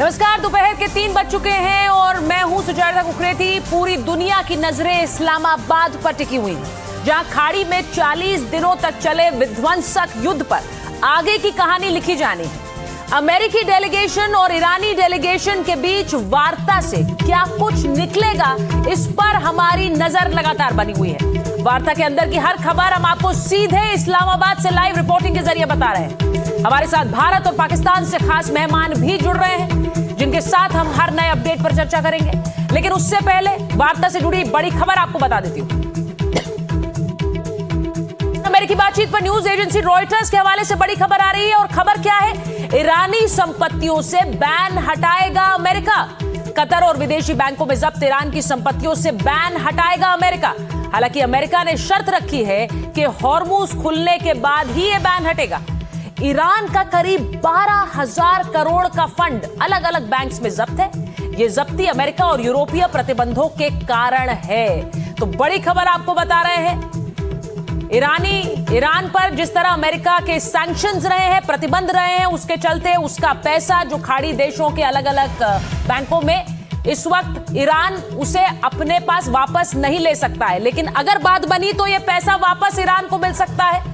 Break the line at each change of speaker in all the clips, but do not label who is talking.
नमस्कार, दोपहर के 3 बज चुके हैं और मैं हूं सुजाता कुकरेती। पूरी दुनिया की नजरें इस्लामाबाद पर टिकी हुई हैं, जहां खाड़ी में 40 दिनों तक चले विध्वंसक युद्ध पर आगे की कहानी लिखी जानी है। अमेरिकी डेलीगेशन और ईरानी डेलीगेशन के बीच वार्ता से क्या कुछ निकलेगा, इस पर हमारी नजर लगातार बनी हुई है। वार्ता के अंदर की हर खबर हम आपको सीधे इस्लामाबाद से लाइव रिपोर्टिंग के जरिए बता रहे हैं। हमारे साथ भारत और पाकिस्तान से खास मेहमान भी जुड़ रहे हैं, जिनके साथ हम हर नए अपडेट पर चर्चा करेंगे। लेकिन उससे पहले वार्ता से जुड़ी बड़ी खबर आपको बता देती हूं। अमेरिकी बातचीत पर न्यूज एजेंसी रॉयटर्स के हवाले से बड़ी खबर आ रही है, और खबर क्या है? ईरानी संपत्तियों से बैन हटाएगा अमेरिका। कतर और विदेशी बैंकों में जब्त ईरान की संपत्तियों से बैन हटाएगा अमेरिका। हालांकि अमेरिका ने शर्त रखी है कि हॉर्मुज खुलने के बाद ही यह बैन हटेगा। ईरान का करीब 12,000 करोड़ का फंड अलग अलग बैंक्स में जब्त है। यह जब्ती अमेरिका और यूरोपीय प्रतिबंधों के कारण है। तो बड़ी खबर आपको बता रहे हैं, ईरान पर जिस तरह अमेरिका के सैंक्शंस रहे हैं, प्रतिबंध रहे हैं, उसके चलते उसका पैसा जो खाड़ी देशों के अलग अलग बैंकों में, इस वक्त ईरान उसे अपने पास वापस नहीं ले सकता है। लेकिन अगर बात बनी तो यह पैसा वापस ईरान को मिल सकता है।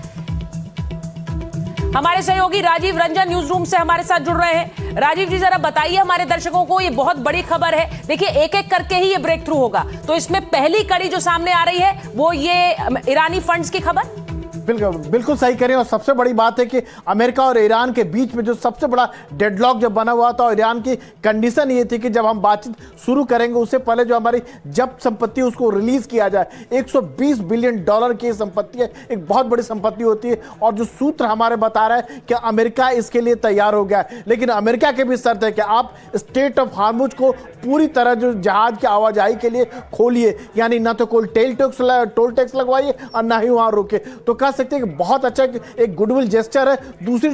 हमारे सहयोगी राजीव रंजन न्यूज रूम से हमारे साथ जुड़ रहे हैं। राजीव जी, जरा बताइए हमारे दर्शकों को, ये बहुत बड़ी खबर है। देखिए, एक एक करके ही ये ब्रेक थ्रू होगा, तो इसमें पहली कड़ी जो सामने आ रही है वो ये ईरानी फंड्स की खबर।
बिल्कुल सही करें। और सबसे बड़ी बात है कि अमेरिका और ईरान के बीच में जो सबसे बड़ा डेडलॉक जब बना हुआ था, और ईरान की कंडीशन ये थी कि जब हम बातचीत शुरू करेंगे उससे पहले जो हमारी जब्त संपत्ति उसको रिलीज किया जाए। 120 बिलियन डॉलर की संपत्ति है, एक बहुत बड़ी संपत्ति होती है। और जो सूत्र हमारे बता रहा है कि अमेरिका इसके लिए तैयार हो गया है, लेकिन अमेरिका की भी शर्त है कि आप स्टेट ऑफ हार्मुज को पूरी तरह जो जहाज की आवाजाही के लिए खोलिए, यानी ना तो कोई टोल टैक्स लगवाइए और ना ही वहां रोके। तो कह सकते हैं कि बहुत अच्छा एक गुडविल जेस्चर है। दूसरी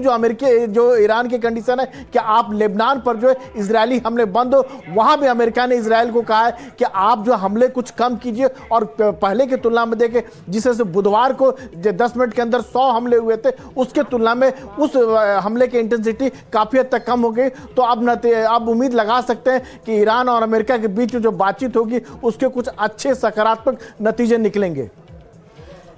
जो ईरान की कंडीशन है कि आप लेबनान पर जो है इजरायली हमले बंद हो। वहां भी अमेरिका ने इजराइल को कहा है कि आप जो हमले कुछ कम कीजिए, और पहले की तुलना में देखें, जिसे बुधवार को 10 मिनट के अंदर 100 हमले हुए थे, उसके तुलना में उस हमले की इंटेंसिटी काफी हद तक कम हो गई। तो अब उम्मीद लगा सकते हैं कि ईरान और अमेरिका के बीच जो बातचीत होगी उसके कुछ अच्छे सकारात्मक नतीजे निकलेंगे।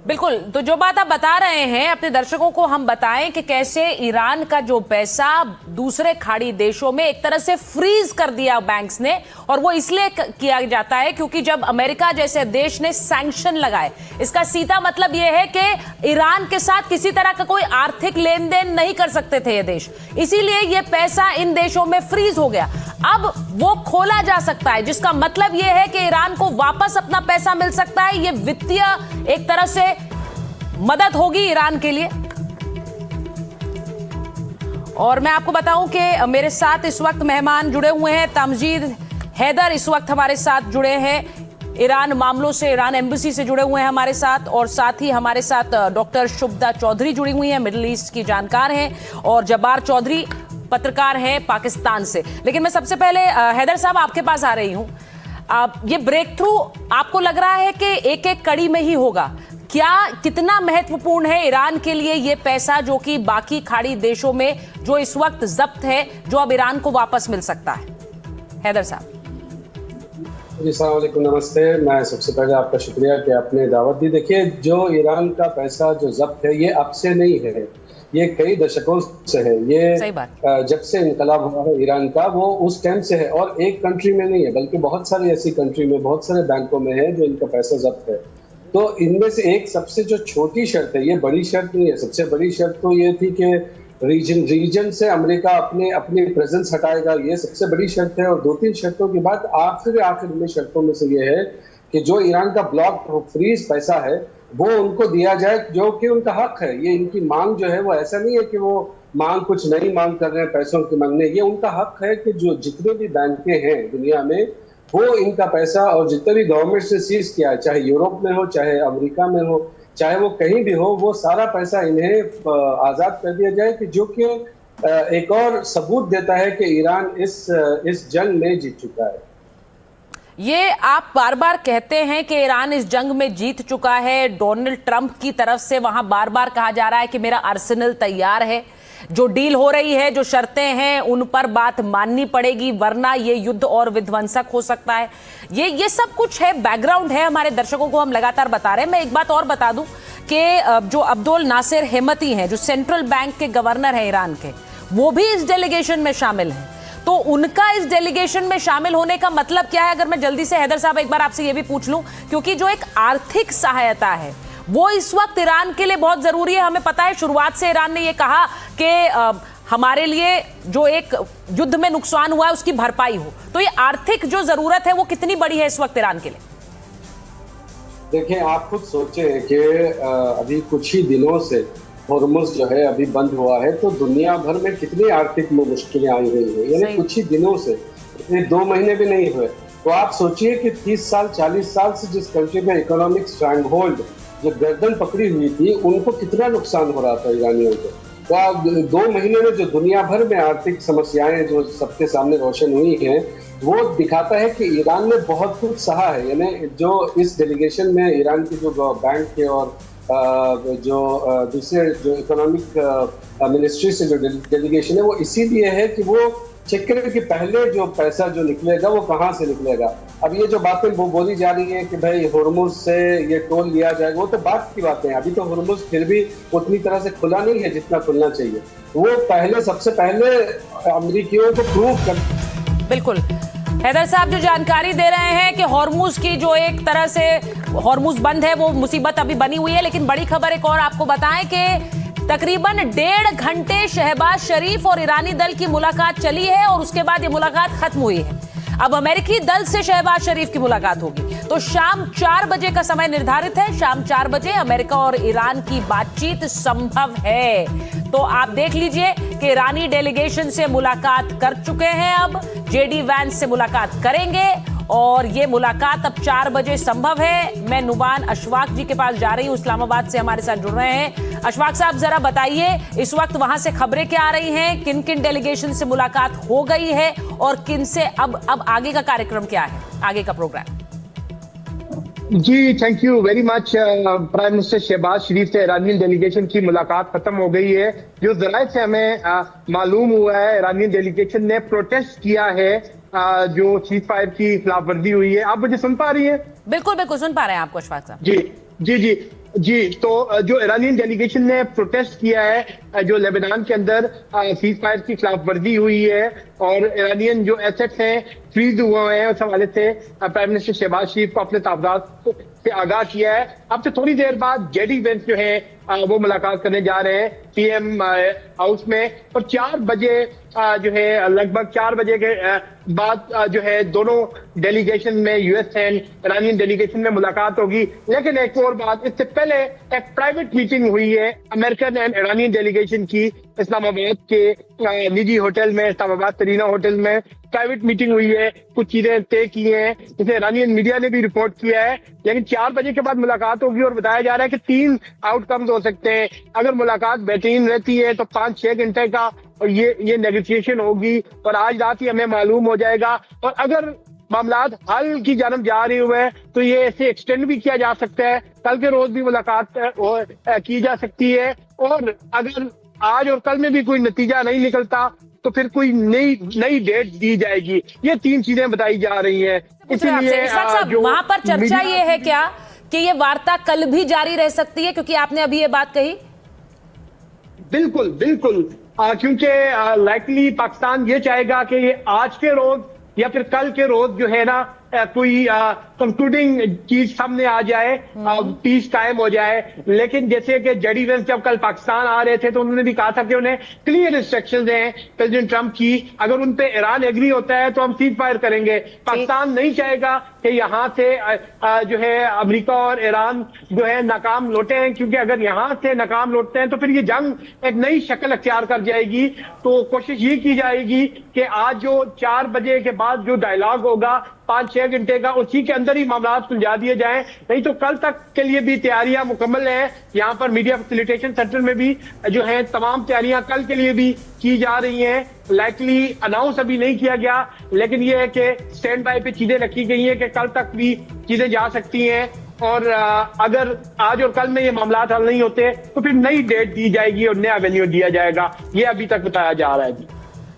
बिल्कुल, तो जो बात आप बता रहे हैं, अपने दर्शकों को हम बताएं कि कैसे ईरान का जो पैसा दूसरे खाड़ी देशों में एक तरह से फ्रीज कर दिया बैंक्स ने। और वो इसलिए किया जाता है क्योंकि जब अमेरिका जैसे देश ने सैंक्शन लगाए, इसका सीधा मतलब ये है कि ईरान के साथ किसी तरह का कोई आर्थिक लेन देन नहीं कर सकते थे ये देश, इसीलिए ये पैसा इन देशों में फ्रीज हो गया। अब वो खोला जा सकता है, जिसका मतलब यह है कि ईरान को वापस अपना पैसा मिल सकता है। ये वित्तीय एक तरह से मदद होगी ईरान के लिए। और मैं आपको बताऊं कि मेरे साथ इस वक्त मेहमान जुड़े हुए हैं। तमजीद हैदर इस वक्त हमारे साथ जुड़े हैं, ईरान मामलों से, ईरान एम्बेसी से जुड़े हुए हैं हमारे साथ। और साथ ही हमारे साथ डॉक्टर शुभदा चौधरी जुड़ी हुई हैं, मिडिल ईस्ट की जानकार हैं। और जब्बार चौधरी पत्रकार हैं पाकिस्तान से। लेकिन मैं सबसे पहले हैदर साहब आपके पास आ रही हूं। ये ब्रेक थ्रू आपको लग रहा है कि एक एक कड़ी में ही होगा, कितना महत्वपूर्ण है ईरान के लिए ये पैसा, जो कि बाकी खाड़ी देशों में जो इस वक्त जब्त है, जो अब ईरान को वापस मिल सकता है? हैदर साहब
जी, अस्सलाम वालेकुम, नमस्ते। मैं सबसे पहले आपका शुक्रिया कि आपने दावत दी। देखिए, जो ईरान का पैसा जो जब्त है, ये अब से नहीं है, ये कई दशकों से है। ये जब से इनकलाब हुआ है ईरान का, वो उस टाइम से है। और एक कंट्री में नहीं है, बल्कि बहुत सारी ऐसी कंट्री में, बहुत सारे बैंकों में है जो इनका पैसा जब्त है। तो इनमें से एक सबसे जो छोटी शर्त है, ये बड़ी शर्त नहीं है, सबसे बड़ी शर्त तो ये थी कि रीजन से अमेरिका अपनी प्रेजेंस हटाएगा, ये सबसे बड़ी शर्त है। और 2-3 शर्तों के बाद आखिर में शर्तों में से ये है कि जो ईरान का ब्लॉक फ्रीज पैसा है वो उनको दिया जाए, जो कि उनका हक है। ये इनकी मांग जो है वो ऐसा नहीं है कि वो मांग कुछ नई मांग कर रहे हैं पैसों की मांगने। ये उनका हक है कि जो जितने भी बैंकें हैं दुनिया में, वो इनका पैसा, और जितने भी गवर्नमेंट से सीज किया है, चाहे यूरोप में हो, चाहे अमेरिका में हो, चाहे वो कहीं भी हो, वो सारा पैसा इन्हें आजाद कर दिया जाए। कि जो कि एक और सबूत देता है कि ईरान इस जंग में जीत चुका है।
ये आप बार बार कहते हैं कि ईरान इस जंग में जीत चुका है। डोनाल्ड ट्रंप की तरफ से वहां बार बार कहा जा रहा है कि मेरा आर्सेनल तैयार है। जो डील हो रही है, जो शर्तें हैं, उन पर बात माननी पड़ेगी, वरना ये युद्ध और विध्वंसक हो सकता है। ये सब कुछ है, बैकग्राउंड है, हमारे दर्शकों को हम लगातार बता रहे हैं। मैं एक बात और बता दूं कि जो अब्दुल नासिर हेमती हैं, जो सेंट्रल बैंक के गवर्नर हैं ईरान के, वो भी इस डेलीगेशन में शामिल हैं। तो उनका इस डेलीगेशन में शामिल होने का मतलब क्या है? अगर मैं जल्दी से हैदर साहब एक बार आपसे ये भी पूछ लूं, क्योंकि जो एक आर्थिक सहायता है वो इस वक्त ईरान के लिए बहुत जरूरी है। हमें पता है शुरुआत से ईरान ने ये कहा कि हमारे लिए जो एक युद्ध में नुकसान हुआ है उसकी भरपाई हो। तो ये आर्थिक जो जरूरत है वो कितनी बड़ी है इस वक्त ईरान के लिए?
देखिए, आप खुद सोचें कि अभी कुछ ही दिनों से हॉर्मुज़ जो है अभी बंद हुआ है, तो दुनिया भर में कितनी आर्थिक मुश्किलें आई हुई है। यानी कुछ ही दिनों से, ये 2 महीने भी नहीं हुए। तो आप सोचिए कि 30 साल 40 साल से जिस कंट्री में इकोनॉमिक स्ट्रैंगहोल्ड जो गर्दन पकड़ी हुई थी, उनको कितना नुकसान हो रहा था ईरानियों को। तो आप 2 महीने में जो दुनिया भर में आर्थिक समस्याएं जो सबके सामने रोशन हुई हैं, वो दिखाता है कि ईरान ने बहुत कुछ सहा है। यानी जो इस डेलीगेशन में ईरान की जो बैंक के और जो दूसरे जो इकोनॉमिक मिनिस्ट्री से जो डेलीगेशन है, वो इसीलिए है कि वो चेक करें कि पहले जो पैसा जो निकलेगा वो कहाँ से निकलेगा। अब ये जो बातें वो बोली जा रही है कि भाई हॉर्मुज़ से ये टोल लिया जाएगा, वो तो बात की बातें हैं। अभी तो हॉर्मुज़ फिर भी उतनी तरह से खुला नहीं है जितना खुलना चाहिए। वो पहले, सबसे पहले अमेरिकियों को प्रूव कर।
बिल्कुल हैदर साहब जो जानकारी दे रहे हैं कि हॉर्मुज़ की जो एक तरह से हॉर्मुज़ बंद है वो मुसीबत अभी बनी हुई है। लेकिन बड़ी खबर एक और आपको बताएं कि तकरीबन 1.5 घंटे शहबाज शरीफ और ईरानी दल की मुलाकात चली है और उसके बाद ये मुलाकात खत्म हुई है। अब अमेरिकी दल से शहबाज शरीफ की मुलाकात होगी। तो शाम 4 बजे का समय निर्धारित है। शाम 4 बजे अमेरिका और ईरान की बातचीत संभव है। तो आप देख लीजिए कि ईरानी डेलीगेशन से मुलाकात कर चुके हैं, अब जेडी वैंस से मुलाकात करेंगे और ये मुलाकात अब 4 बजे संभव है। मैं नुबान अशफाक जी के पास जा रही हूँ, इस्लामाबाद से हमारे साथ जुड़ रहे हैं। अशफाक साहब जरा बताइए इस वक्त वहां से खबरें क्या आ रही हैं, किन किन डेलीगेशन से मुलाकात हो गई है और किन से अब आगे का कार्यक्रम क्या है, आगे का प्रोग्राम?
जी thank you very much. Prime minister Shahbaz Sharif से ईरानियन डेलीगेशन की मुलाकात खत्म हो गई है। जो जराये से हमें मालूम हुआ है, ईरानियन डेलीगेशन ने प्रोटेस्ट किया है जो सीज फायर की खिलाफ वर्जी हुई है। आप मुझे सुन पा रही हैं?
बिल्कुल बिल्कुल सुन पा रहे हैं आपको अशफाक साहब।
जी जी जी जी। तो जो ईरानियन डेलीगेशन ने प्रोटेस्ट किया है जो लेबनान के अंदर सीज फायर की खिलाफ वर्जी हुई है और ईरानियन जो एसेट्स हैं फ्रीज हुए हैं, उस हवाले से प्राइम मिनिस्टर शहबाज शरीफ को अपने ताबदात से आगाह किया है। अब से थोड़ी देर बाद जेडी वेंस जो है वो मुलाकात करने जा रहे हैं पीएम हाउस में और 4 बजे जो है लगभग 4 बजे के बाद जो है दोनों डेलीगेशन में यूएस एंड ईरानियन डेलीगेशन में मुलाकात होगी। लेकिन एक और बात, इससे पहले एक प्राइवेट मीटिंग हुई है अमेरिकन एंड ईरानियन डेलीगेशन की इस्लामाबाद के निजी होटल में, इस्लामाबाद तरीना होटल में प्राइवेट मीटिंग हुई है। कुछ चीजें तय की हैं, जिसे ईरानियन मीडिया ने भी रिपोर्ट किया है। लेकिन 4 बजे के बाद मुलाकात होगी और बताया जा रहा है कि 3 आउटकम्स हो सकते हैं। अगर मुलाकात बेहतरीन रहती है तो 5-6 घंटे का और ये नेगोशिएशन होगी और आज रात ही हमें मालूम हो जाएगा। और अगर मामलात हल की जानब जा रही हुए तो ये ऐसे एक्सटेंड भी किया जा सकता है, कल के रोज भी मुलाकात की जा सकती है। और अगर आज और कल में भी कोई नतीजा नहीं निकलता तो फिर कोई नई डेट दी जाएगी। ये 3 चीजें बताई जा रही हैं।
इसलिए वहां पर चर्चा ये है क्या कि ये वार्ता कल भी जारी रह सकती है, क्योंकि आपने अभी ये बात कही?
बिल्कुल बिल्कुल, क्योंकि लाइकली पाकिस्तान ये चाहेगा कि ये आज के रोज या फिर कल के रोज जो है ना कोई कंक्लूडिंग चीज सामने आ जाए, पीस कायम हो जाए। लेकिन जैसे कि जेडी वेंस जब कल पाकिस्तान आ रहे थे तो उन्होंने भी कहा था कि उन्हें क्लियर इंस्ट्रक्शंस हैं प्रेसिडेंट ट्रंप की, अगर उन पे ईरान एग्री होता है तो हम सीज फायर करेंगे। पाकिस्तान नहीं चाहेगा कि यहाँ से जो है अमेरिका और ईरान जो है नाकाम लौटे हैं, क्योंकि अगर यहाँ से नाकाम लौटते हैं तो फिर ये जंग एक नई शक्ल अख्तियार कर जाएगी। तो कोशिश ये की जाएगी कि आज जो 4 बजे के बाद जो डायलॉग होगा 5-6 घंटे का, उसी के अंदर ही मामला सुलझा दिए जाएं। नहीं तो कल तक के लिए भी तैयारियां मुकम्मल हैं। यहाँ पर मीडिया फैसिलिटेशन सेंटर में भी जो है तमाम तैयारियां कल के लिए भी की जा रही हैं। लाइकली अनाउंस अभी नहीं किया गया, लेकिन ये है कि स्टैंड बाय पे चीजें रखी गई हैं कि कल तक भी चीजें जा सकती हैं। और अगर आज और कल में ये मामला हल नहीं होते तो फिर नई डेट दी जाएगी और नया वेन्यू दिया जाएगा, ये अभी तक बताया जा रहा है जी।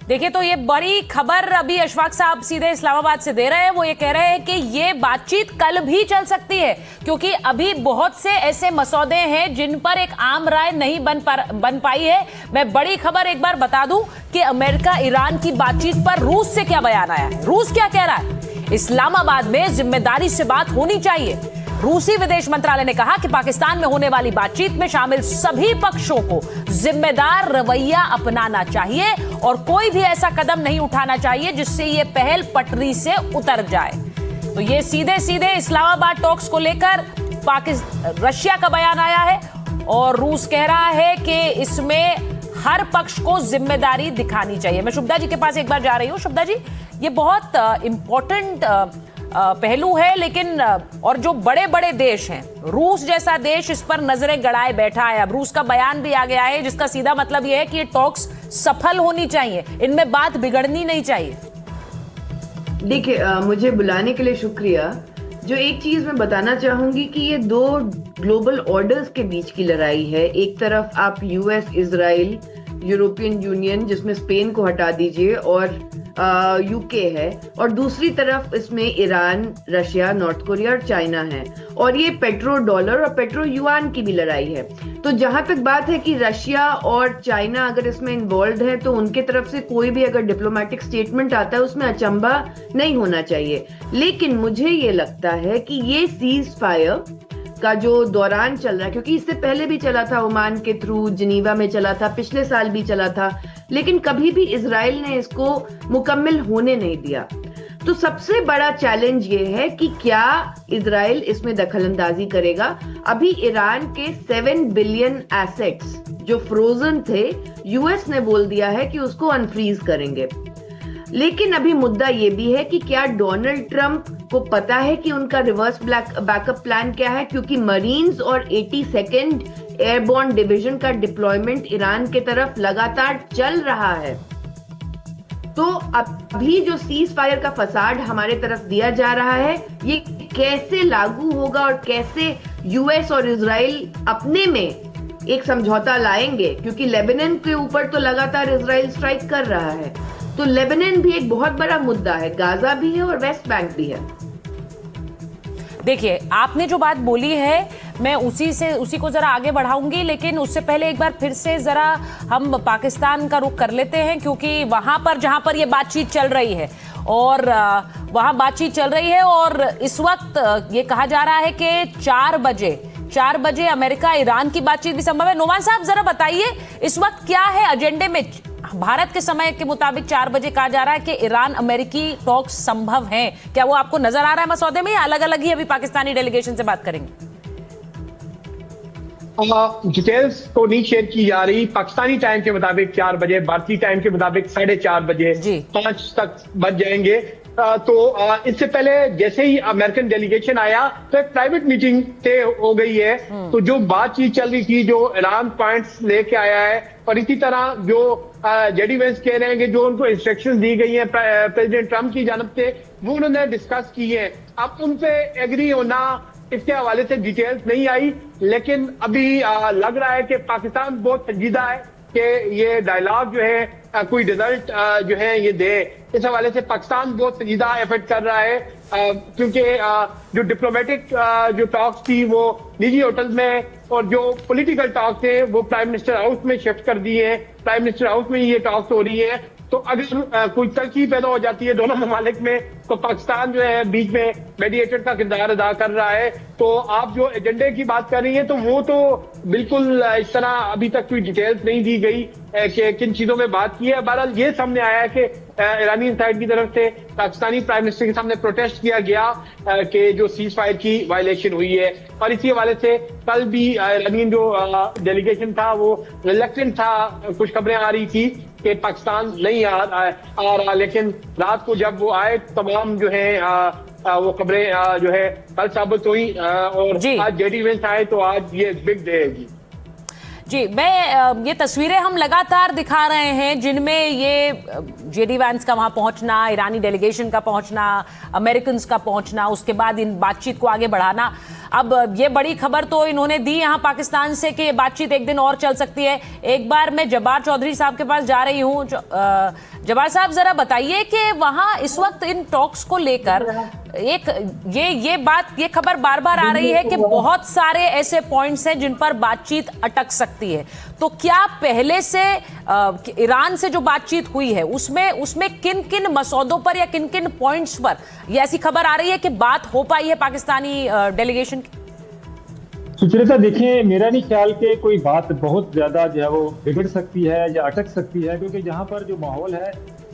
देखिए, तो ये बड़ी खबर अभी अशफाक साहब सीधे इस्लामाबाद से दे रहे हैं। वो ये कह रहे हैं कि ये बातचीत कल भी चल सकती है, क्योंकि अभी बहुत से ऐसे मसौदे हैं जिन पर एक आम राय नहीं बन पाई है। मैं बड़ी खबर एक बार बता दूं कि अमेरिका ईरान की बातचीत पर रूस से क्या बयान आया है। रूस क्या कह रहा है? इस्लामाबाद में जिम्मेदारी से बात होनी चाहिए। रूसी विदेश मंत्रालय ने कहा कि पाकिस्तान में होने वाली बातचीत में शामिल सभी पक्षों को जिम्मेदार रवैया अपनाना चाहिए और कोई भी ऐसा कदम नहीं उठाना चाहिए जिससे ये पहल पटरी से उतर जाए। तो ये सीधे सीधे इस्लामाबाद टॉक्स को लेकर रशिया का बयान आया है और रूस कह रहा है कि इसमें हर पक्ष को जिम्मेदारी दिखानी चाहिए। मैं शुभदा जी के पास एक बार जा रही हूँ। शुभदा जी, ये बहुत इंपॉर्टेंट पहलू है, लेकिन और जो बड़े बड़े देश हैं, रूस जैसा देश इस पर नजरें गड़ाए बैठा है। अब रूस का बयान भी आ गया है जिसका सीधा मतलब यह है कि ये टॉक्स सफल होनी चाहिए, इनमें बात बिगड़नी नहीं चाहिए।
देखिए, मुझे बुलाने के लिए शुक्रिया। जो एक चीज मैं बताना चाहूंगी कि ये दो ग्लोबल ऑर्डर्स के बीच की लड़ाई है। एक तरफ आप यूएस, इजराइल, यूरोपियन यूनियन जिसमें स्पेन को हटा दीजिए और यूके है, और दूसरी तरफ इसमें ईरान, रशिया, नॉर्थ कोरिया और चाइना है। और ये पेट्रो डॉलर और पेट्रो युआन की भी लड़ाई है। तो जहां तक बात है कि रशिया और चाइना अगर इसमें इन्वॉल्व है तो उनके तरफ से कोई भी अगर डिप्लोमेटिक स्टेटमेंट आता है उसमें अचंभा नहीं होना चाहिए। लेकिन मुझे ये लगता है कि ये सीज फायर का जो दौरान चल रहा है, क्योंकि इससे पहले भी चला था, ओमान के थ्रू जिनीवा में चला था, पिछले साल भी चला था, लेकिन कभी भी इजराइल ने इसको मुकम्मल होने नहीं दिया। तो सबसे बड़ा चैलेंज ये है कि क्या इजराइल इसमें दखलंदाजी करेगा। अभी ईरान के 7 बिलियन एसेट्स जो फ्रोजन थे, यूएस ने बोल दिया है कि उसको अनफ्रीज करेंगे। लेकिन अभी मुद्दा ये भी है कि क्या डोनाल्ड ट्रंप को पता है कि उनका रिवर्स बैकअप प्लान क्या है, क्योंकि मरीन्स और 82nd एयरबोर्न डिवीजन का डिप्लॉयमेंट ईरान के तरफ लगातार चल रहा है। तो अभी जो सीज फायर का फसाड हमारे तरफ दिया जा रहा है, ये कैसे लागू होगा और कैसे यूएस और इजराइल अपने में एक समझौता लाएंगे, क्योंकि लेबनान के ऊपर तो लगातार इजराइल स्ट्राइक कर रहा है। तो लेबनान भी एक बहुत बड़ा मुद्दा है, गाजा भी है और वेस्ट बैंक भी है।
देखिए, आपने जो बात बोली है मैं उसी को जरा आगे बढ़ाऊंगी, लेकिन उससे पहले एक बार फिर से जरा हम पाकिस्तान का रुख कर लेते हैं, क्योंकि वहां पर जहां पर ये बातचीत चल रही है और वहां बातचीत चल रही है और इस वक्त ये कहा जा रहा है कि 4 बजे अमेरिका ईरान की बातचीत भी संभव है। नोमान साहब, जरा बताइए इस वक्त क्या है एजेंडे में। भारत के समय के मुताबिक 4 बजे कहा जा रहा है कि ईरान अमेरिकी टॉक्स संभव हैं। क्या वो आपको नजर आ रहा है मसौदे में, या अलग अलग ही अभी पाकिस्तानी डेलीगेशन से बात करेंगे?
डिटेल्स तो नहीं शेयर की जा रही। पाकिस्तानी टाइम के मुताबिक 4 बजे, भारतीय टाइम के मुताबिक 4:30 बजे 5 तक बज जाएंगे। तो इससे पहले जैसे ही अमेरिकन डेलीगेशन आया तो एक प्राइवेट मीटिंग तय हो गई है। तो जो बातचीत चल रही थी, जो ईरान पॉइंट्स लेके आया है, और इसी तरह जो जेडी वेंस कह रहे हैं कि जो उनको इंस्ट्रक्शंस दी गई हैं प्रेसिडेंट ट्रंप की जानब से, वो उन्होंने डिस्कस की है। अब उन पे एग्री होना, इसके हवाले से डिटेल्स नहीं आई, लेकिन अभी लग रहा है कि पाकिस्तान बहुत संजीदा है कि ये डायलॉग जो है कोई रिजल्ट जो है ये दे। इस हवाले से पाकिस्तान बहुत संजीदा एफर्ट कर रहा है, क्योंकि जो डिप्लोमेटिक जो टॉक्स थी वो निजी होटल में, और जो पॉलिटिकल टॉक्स थे वो प्राइम मिनिस्टर हाउस में शिफ्ट कर दिए हैं। प्राइम मिनिस्टर हाउस में ये टॉक्स हो रही है। तो अगर कोई तलखी पैदा हो जाती है दोनों ममालिक में, तो पाकिस्तान जो है बीच में मेडिएटर का किरदार अदा कर रहा है। तो आप जो एजेंडे की बात कर रही हैं, तो वो तो बिल्कुल इस तरह अभी तक कोई डिटेल्स नहीं दी गई कि किन चीजों में बात की है। बहरहाल ये सामने आया है कि ईरानी साइड की तरफ से पाकिस्तानी प्राइम मिनिस्टर के सामने प्रोटेस्ट किया गया कि जो सीज फायर की वायलेशन हुई है। और इसी हवाले से कल भी ईरानियन जो डेलीगेशन था वो रिलक्टेंट था। कुछ खबरें आ रही थी कि पाकिस्तान नहीं आ रहा, लेकिन रात को जब वो आए तमाम जो है वो खबरें जो है कल साबित हुई, और आज जेडी वेंस आए तो आज ये बिग डे है जी।
जी, मैं ये तस्वीरें हम लगातार दिखा रहे हैं जिनमें ये जेडी वैंस का वहां पहुंचना, ईरानी डेलीगेशन का पहुंचना, अमेरिकन्स का पहुंचना, उसके बाद इन बातचीत को आगे बढ़ाना। अब ये बड़ी खबर तो इन्होंने दी यहां पाकिस्तान से कि ये बातचीत एक दिन और चल सकती है। एक बार मैं जब्बार चौधरी साहब के पास जा रही हूं। जब्बार साहब, जरा बताइए कि वहां इस वक्त इन टॉक्स को लेकर एक ये खबर बार बार आ रही है कि बहुत सारे ऐसे पॉइंट्स हैं जिन पर बातचीत अटक सकती है। तो क्या पहले से ईरान से जो बातचीत हुई है उसमें किन किन मसौदों पर या किन किन पॉइंट्स पर ये ऐसी खबर आ रही है कि बात हो पाई है पाकिस्तानी डेलीगेशन की?
सुचरिता, देखिए, मेरा नहीं ख्याल कि कोई बात बहुत ज्यादा जो है वो बिगड़ सकती है या अटक सकती है, क्योंकि जहां पर जो माहौल है,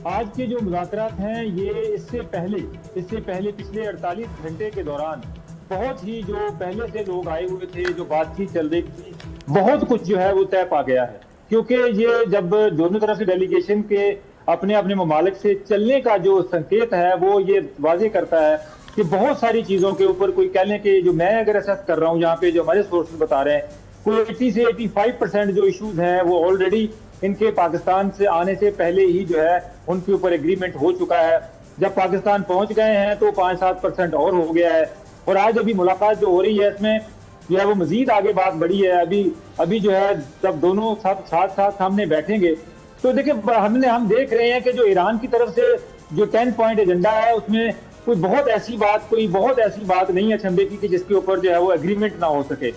आज के जो मुज़ाकरात हैं, ये इससे पहले पिछले 48 घंटे के दौरान बहुत ही जो पहले से लोग आए हुए थे, जो बातचीत चल रही थी, बहुत कुछ जो है वो तय पा गया है। क्योंकि ये जब दोनों तरफ से डेलीगेशन के अपने अपने ममालिक से चलने का जो संकेत है वो ये वाजे करता है कि बहुत सारी चीजों के ऊपर, कोई कह लें कि जो मैं अगर असेस कर रहा हूँ, यहाँ पे जो हमारे सोर्सेज बता रहे हैं, कोई 80 से 85% जो इश्यूज हैं वो ऑलरेडी इनके पाकिस्तान से आने से पहले ही जो है उनके ऊपर एग्रीमेंट हो चुका है। जब पाकिस्तान पहुंच गए हैं तो 5-7% और हो गया है, और आज अभी मुलाकात जो हो रही है इसमें जो है वो मजीद आगे बात बढ़ी है। अभी जो है जब दोनों साथ सामने बैठेंगे तो देखिए, हम देख रहे हैं कि जो ईरान की तरफ से जो 10 पॉइंट एजेंडा है उसमें कोई बहुत ऐसी बात नहीं है छंबे की कि जिसके ऊपर जो है वो एग्रीमेंट ना हो सके।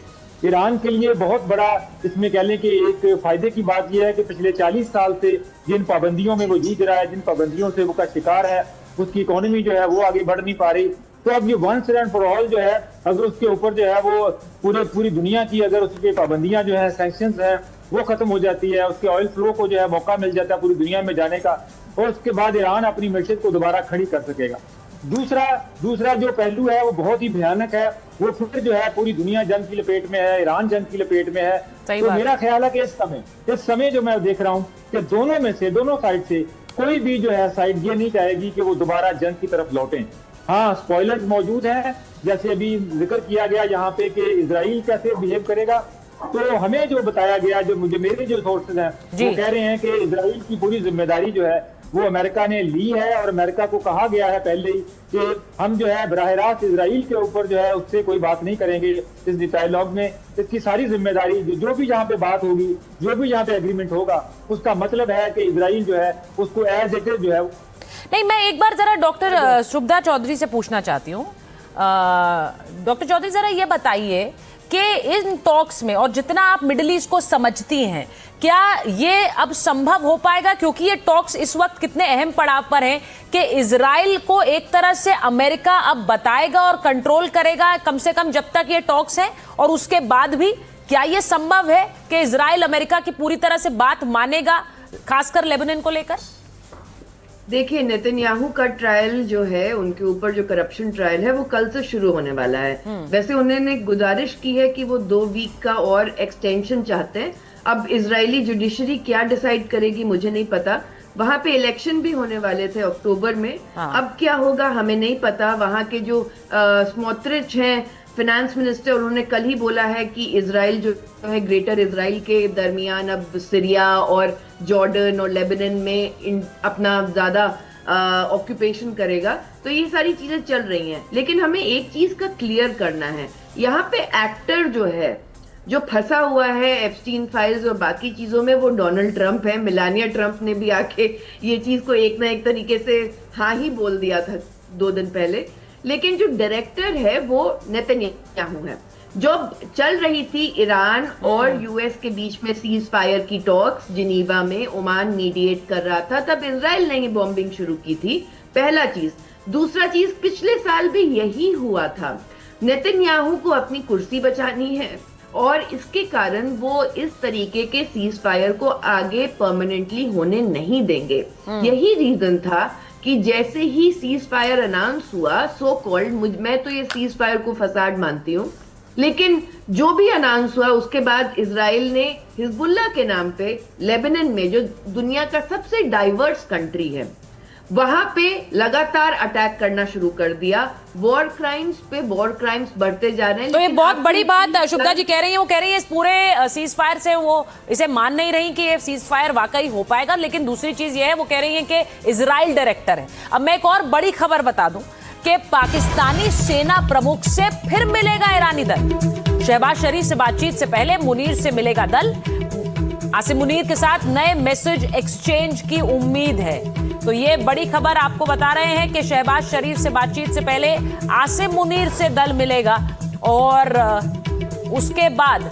ईरान के लिए बहुत बड़ा इसमें कह लें कि एक फायदे की बात यह है कि पिछले 40 साल से जिन पाबंदियों में वो जूझ रहा है, जिन पाबंदियों से वो का शिकार है, उसकी इकोनॉमी जो है वो आगे बढ़ नहीं पा रही। तो अब ये वंस एंड फॉर ऑल जो है, अगर उसके ऊपर जो है वो पूरी दुनिया की अगर उसकी पाबंदियां जो है, सैंक्शंस है, वो खत्म हो जाती है, उसके ऑयल फ्लो को जो है मौका मिल जाता है पूरी दुनिया में जाने का, और उसके बाद ईरान अपनी मैशत को दोबारा खड़ी कर सकेगा। दूसरा जो पहलू है वो बहुत ही भयानक है, वो फिर जो है पूरी दुनिया जंग की लपेट में है, ईरान जंग की लपेट में है। तो मेरा ख्याल है कि इस समय जो मैं देख रहा हूँ कि दोनों साइड से कोई भी जो है साइड ये नहीं चाहेगी कि वो दोबारा जंग की तरफ लौटें। हाँ, स्पॉयलर्स मौजूद हैं, जैसे अभी जिक्र किया गया यहाँ पे कि इजराइल कैसे बिहेव करेगा। तो हमें जो बताया गया, मेरे जो सोर्सेज हैं वो कह रहे हैं कि इजराइल की पूरी जिम्मेदारी जो है वो अमेरिका ने ली है, और अमेरिका को कहा गया है पहले ही कि हम जो है बराह रास्त इजराइल के ऊपर जो है उससे कोई बात नहीं करेंगे इस डायलॉग में। इसकी सारी जिम्मेदारी जो भी यहाँ पे बात होगी, जो भी यहाँ पे एग्रीमेंट होगा, उसका मतलब है कि इजराइल जो है उसको एज इट इज जो है।
नहीं, मैं एक बार जरा डॉक्टर शुभदा चौधरी से पूछना चाहती हूँ। डॉक्टर चौधरी, जरा ये बताइए कि इन टॉक्स में, और जितना आप मिडिल ईस्ट को समझती हैं, क्या ये अब संभव हो पाएगा? क्योंकि ये टॉक्स इस वक्त कितने अहम पड़ाव पर हैं कि इजराइल को एक तरह से अमेरिका अब बताएगा और कंट्रोल करेगा, कम से कम जब तक ये टॉक्स हैं, और उसके बाद भी क्या ये संभव है कि इजराइल अमेरिका की पूरी तरह से बात मानेगा, खासकर लेबनान को लेकर?
देखिए, नेतन्याहू का ट्रायल जो है, उनके ऊपर जो करप्शन ट्रायल है, वो कल से शुरू होने वाला है। वैसे उन्होंने गुजारिश की है कि वो 2 वीक का और एक्सटेंशन चाहते हैं। अब इजरायली जुडिशरी क्या डिसाइड करेगी मुझे नहीं पता। वहां पे इलेक्शन भी होने वाले थे अक्टूबर में। अब क्या होगा हमें नहीं पता। वहां के जो स्मोट्रिच हैं, फाइनेंस मिनिस्टर, उन्होंने कल ही बोला है कि इजराइल जो है ग्रेटर इजराइल के दरमियान अब सीरिया और जॉर्डन और लेबनान में अपना ज्यादा ऑक्यूपेशन करेगा। तो ये सारी चीजें चल रही हैं, लेकिन हमें एक चीज का क्लियर करना है। यहाँ पे एक्टर जो है, जो फंसा हुआ है एप्स्टीन फाइल्स और बाकी चीजों में, वो डोनाल्ड ट्रंप है। मेलानिया ट्रंप ने भी आके ये चीज को एक ना एक तरीके से हाँ ही बोल दिया था 2 दिन पहले। लेकिन जो डायरेक्टर है वो नेतन्याहू है। जब चल रही थी ईरान और यूएस के बीच में सीज फायर की टॉक्स जिनीवा में, ओमान मीडिएट कर रहा था, तब इजराइल ने ही बॉम्बिंग शुरू की थी। पहला चीज। दूसरा चीज, पिछले साल भी यही हुआ था। नेतन्याहू को अपनी कुर्सी बचानी है, और इसके कारण वो इस तरीके के सीज फायर को आगे परमानेंटली होने नहीं देंगे। यही रीजन था कि जैसे ही सीज फायर अनाउंस हुआ, सो कॉल्ड, मैं तो ये सीज फायर को फसाड मानती हूँ, लेकिन जो भी अनाउंस हुआ उसके बाद इजराइल ने हिजबुल्लाह के नाम पे लेबनान में, जो दुनिया का सबसे डाइवर्स कंट्री है, वहां पे लगातार अटैक करना शुरू कर दिया। वॉर क्राइम्स पे वॉर क्राइम्स बढ़ते जा रहे हैं।
तो ये बहुत बड़ी बात शुभदा जी कह रही है, वो कह रही है इस पूरे सीज फायर से वो इसे मान नहीं रही कि ये सीज फायर वाकई हो पाएगा। लेकिन दूसरी चीज ये है, वो कह रही है कि इजराइल डायरेक्टर है। अब मैं एक और बड़ी खबर बता दूं कि पाकिस्तानी सेना प्रमुख से फिर मिलेगा ईरानी दल। शहबाज शरीफ से बातचीत से पहले मुनीर से मिलेगा दल। आसिम मुनीर के साथ नए मैसेज एक्सचेंज की उम्मीद है। तो ये बड़ी खबर आपको बता रहे हैं कि शहबाज शरीफ से बातचीत से पहले आसिम मुनीर से दल मिलेगा और उसके बाद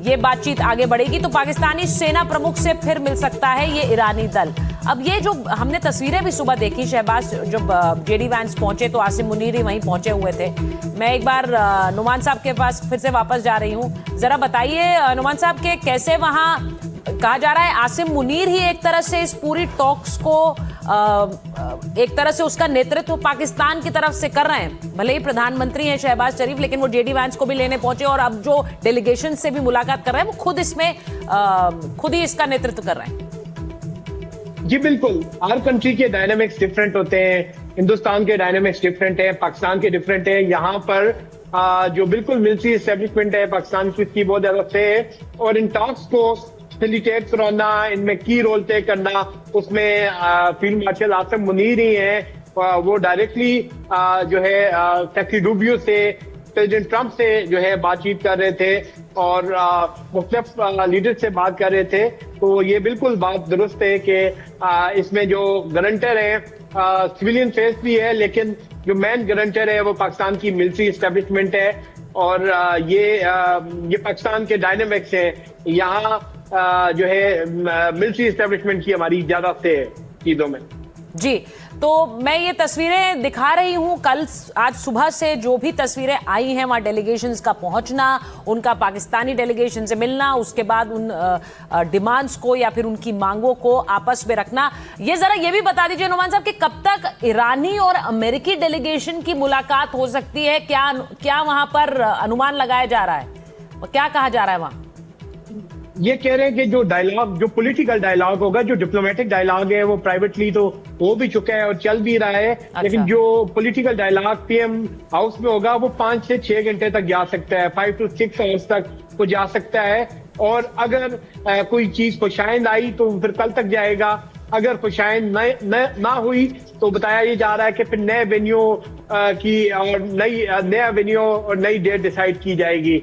ये बातचीत आगे बढ़ेगी। तो पाकिस्तानी सेना प्रमुख से फिर मिल सकता है ये ईरानी दल। अब ये जो हमने तस्वीरें भी सुबह देखी, शहबाज जब जेडी वैंस पहुंचे तो आसिम मुनीर ही वहीं पहुंचे हुए थे। मैं एक बार नुमान साहब के पास फिर से वापस जा रही हूं। जरा बताइए नुमान साहब के कैसे वहां कहा जा रहा है आसिम मुनीर ही एक तरह से इस पूरी टॉक्स को एक तरह से उसका नेतृत्व पाकिस्तान की तरफ से कर रहे हैं। भले ही प्रधानमंत्री हैं शहबाज शरीफ, लेकिन वो जेडी वैंस को भी लेने पहुंचे और अब जो डेलीगेशन से भी मुलाकात कर रहे हैं वो खुद इसमें खुद ही इसका नेतृत्व कर रहे हैं।
जी बिल्कुल, हर कंट्री के डायनामिक्स डिफरेंट होते हैं। हिंदुस्तान के डायनामिक्स डिफरेंट है, पाकिस्तान के डिफरेंट है। यहाँ पर जो बिल्कुल मिलिट्री एस्टेब्लिशमेंट है पाकिस्तान की, उसकी बहुत ज्यादा से है और इन टॉक्स को फैसिलिटेट कराना, इनमें की रोल तय करना, उसमें फील्ड मार्शल आसिम मुनीर ही हैं। वो डायरेक्टली जो है सेक्रेटरी रूबियो से, प्रेसिडेंट ट्रंप से जो है बातचीत कर रहे थे और मुख्तलिफ लीडर से बात कर रहे थे। तो ये बिल्कुल बात दुरुस्त है कि इसमें जो गारंटर है सिविलियन फेस भी है, लेकिन जो मेन गारंटर है वो पाकिस्तान की मिलिट्री एस्टेब्लिशमेंट है और ये पाकिस्तान के डायनामिक्स है। यहाँ जो है मिलिट्री एस्टेब्लिशमेंट की हमारी ज्यादा से चीजों में।
जी, तो मैं ये तस्वीरें दिखा रही हूं। कल आज सुबह से जो भी तस्वीरें आई हैं वहां डेलीगेशंस का पहुंचना, उनका पाकिस्तानी डेलीगेशन से मिलना, उसके बाद उन डिमांड्स को या फिर उनकी मांगों को आपस में रखना। ये जरा ये भी बता दीजिए नुमान साहब कि कब तक ईरानी और अमेरिकी डेलीगेशन की मुलाकात हो सकती है? क्या वहां पर अनुमान लगाया जा रहा है और क्या कहा जा रहा है वहां?
ये कह रहे हैं कि जो डायलॉग, जो पॉलिटिकल डायलॉग होगा, जो डिप्लोमेटिक डायलॉग है वो प्राइवेटली तो हो भी चुका है और चल भी रहा है।
अच्छा।
लेकिन जो पॉलिटिकल डायलॉग पीएम हाउस में होगा वो 5 से 6 घंटे तक जा सकता है, 5 to 6 आवर्स तक वो जा सकता है। और अगर कोई चीज खुशाइंद आई तो फिर कल तक जाएगा। अगर खुशाइंद ना हुई तो बताया ये जा रहा है कि फिर नए वेन्यू की और नया वेन्यू और नई डेट डिसाइड की जाएगी।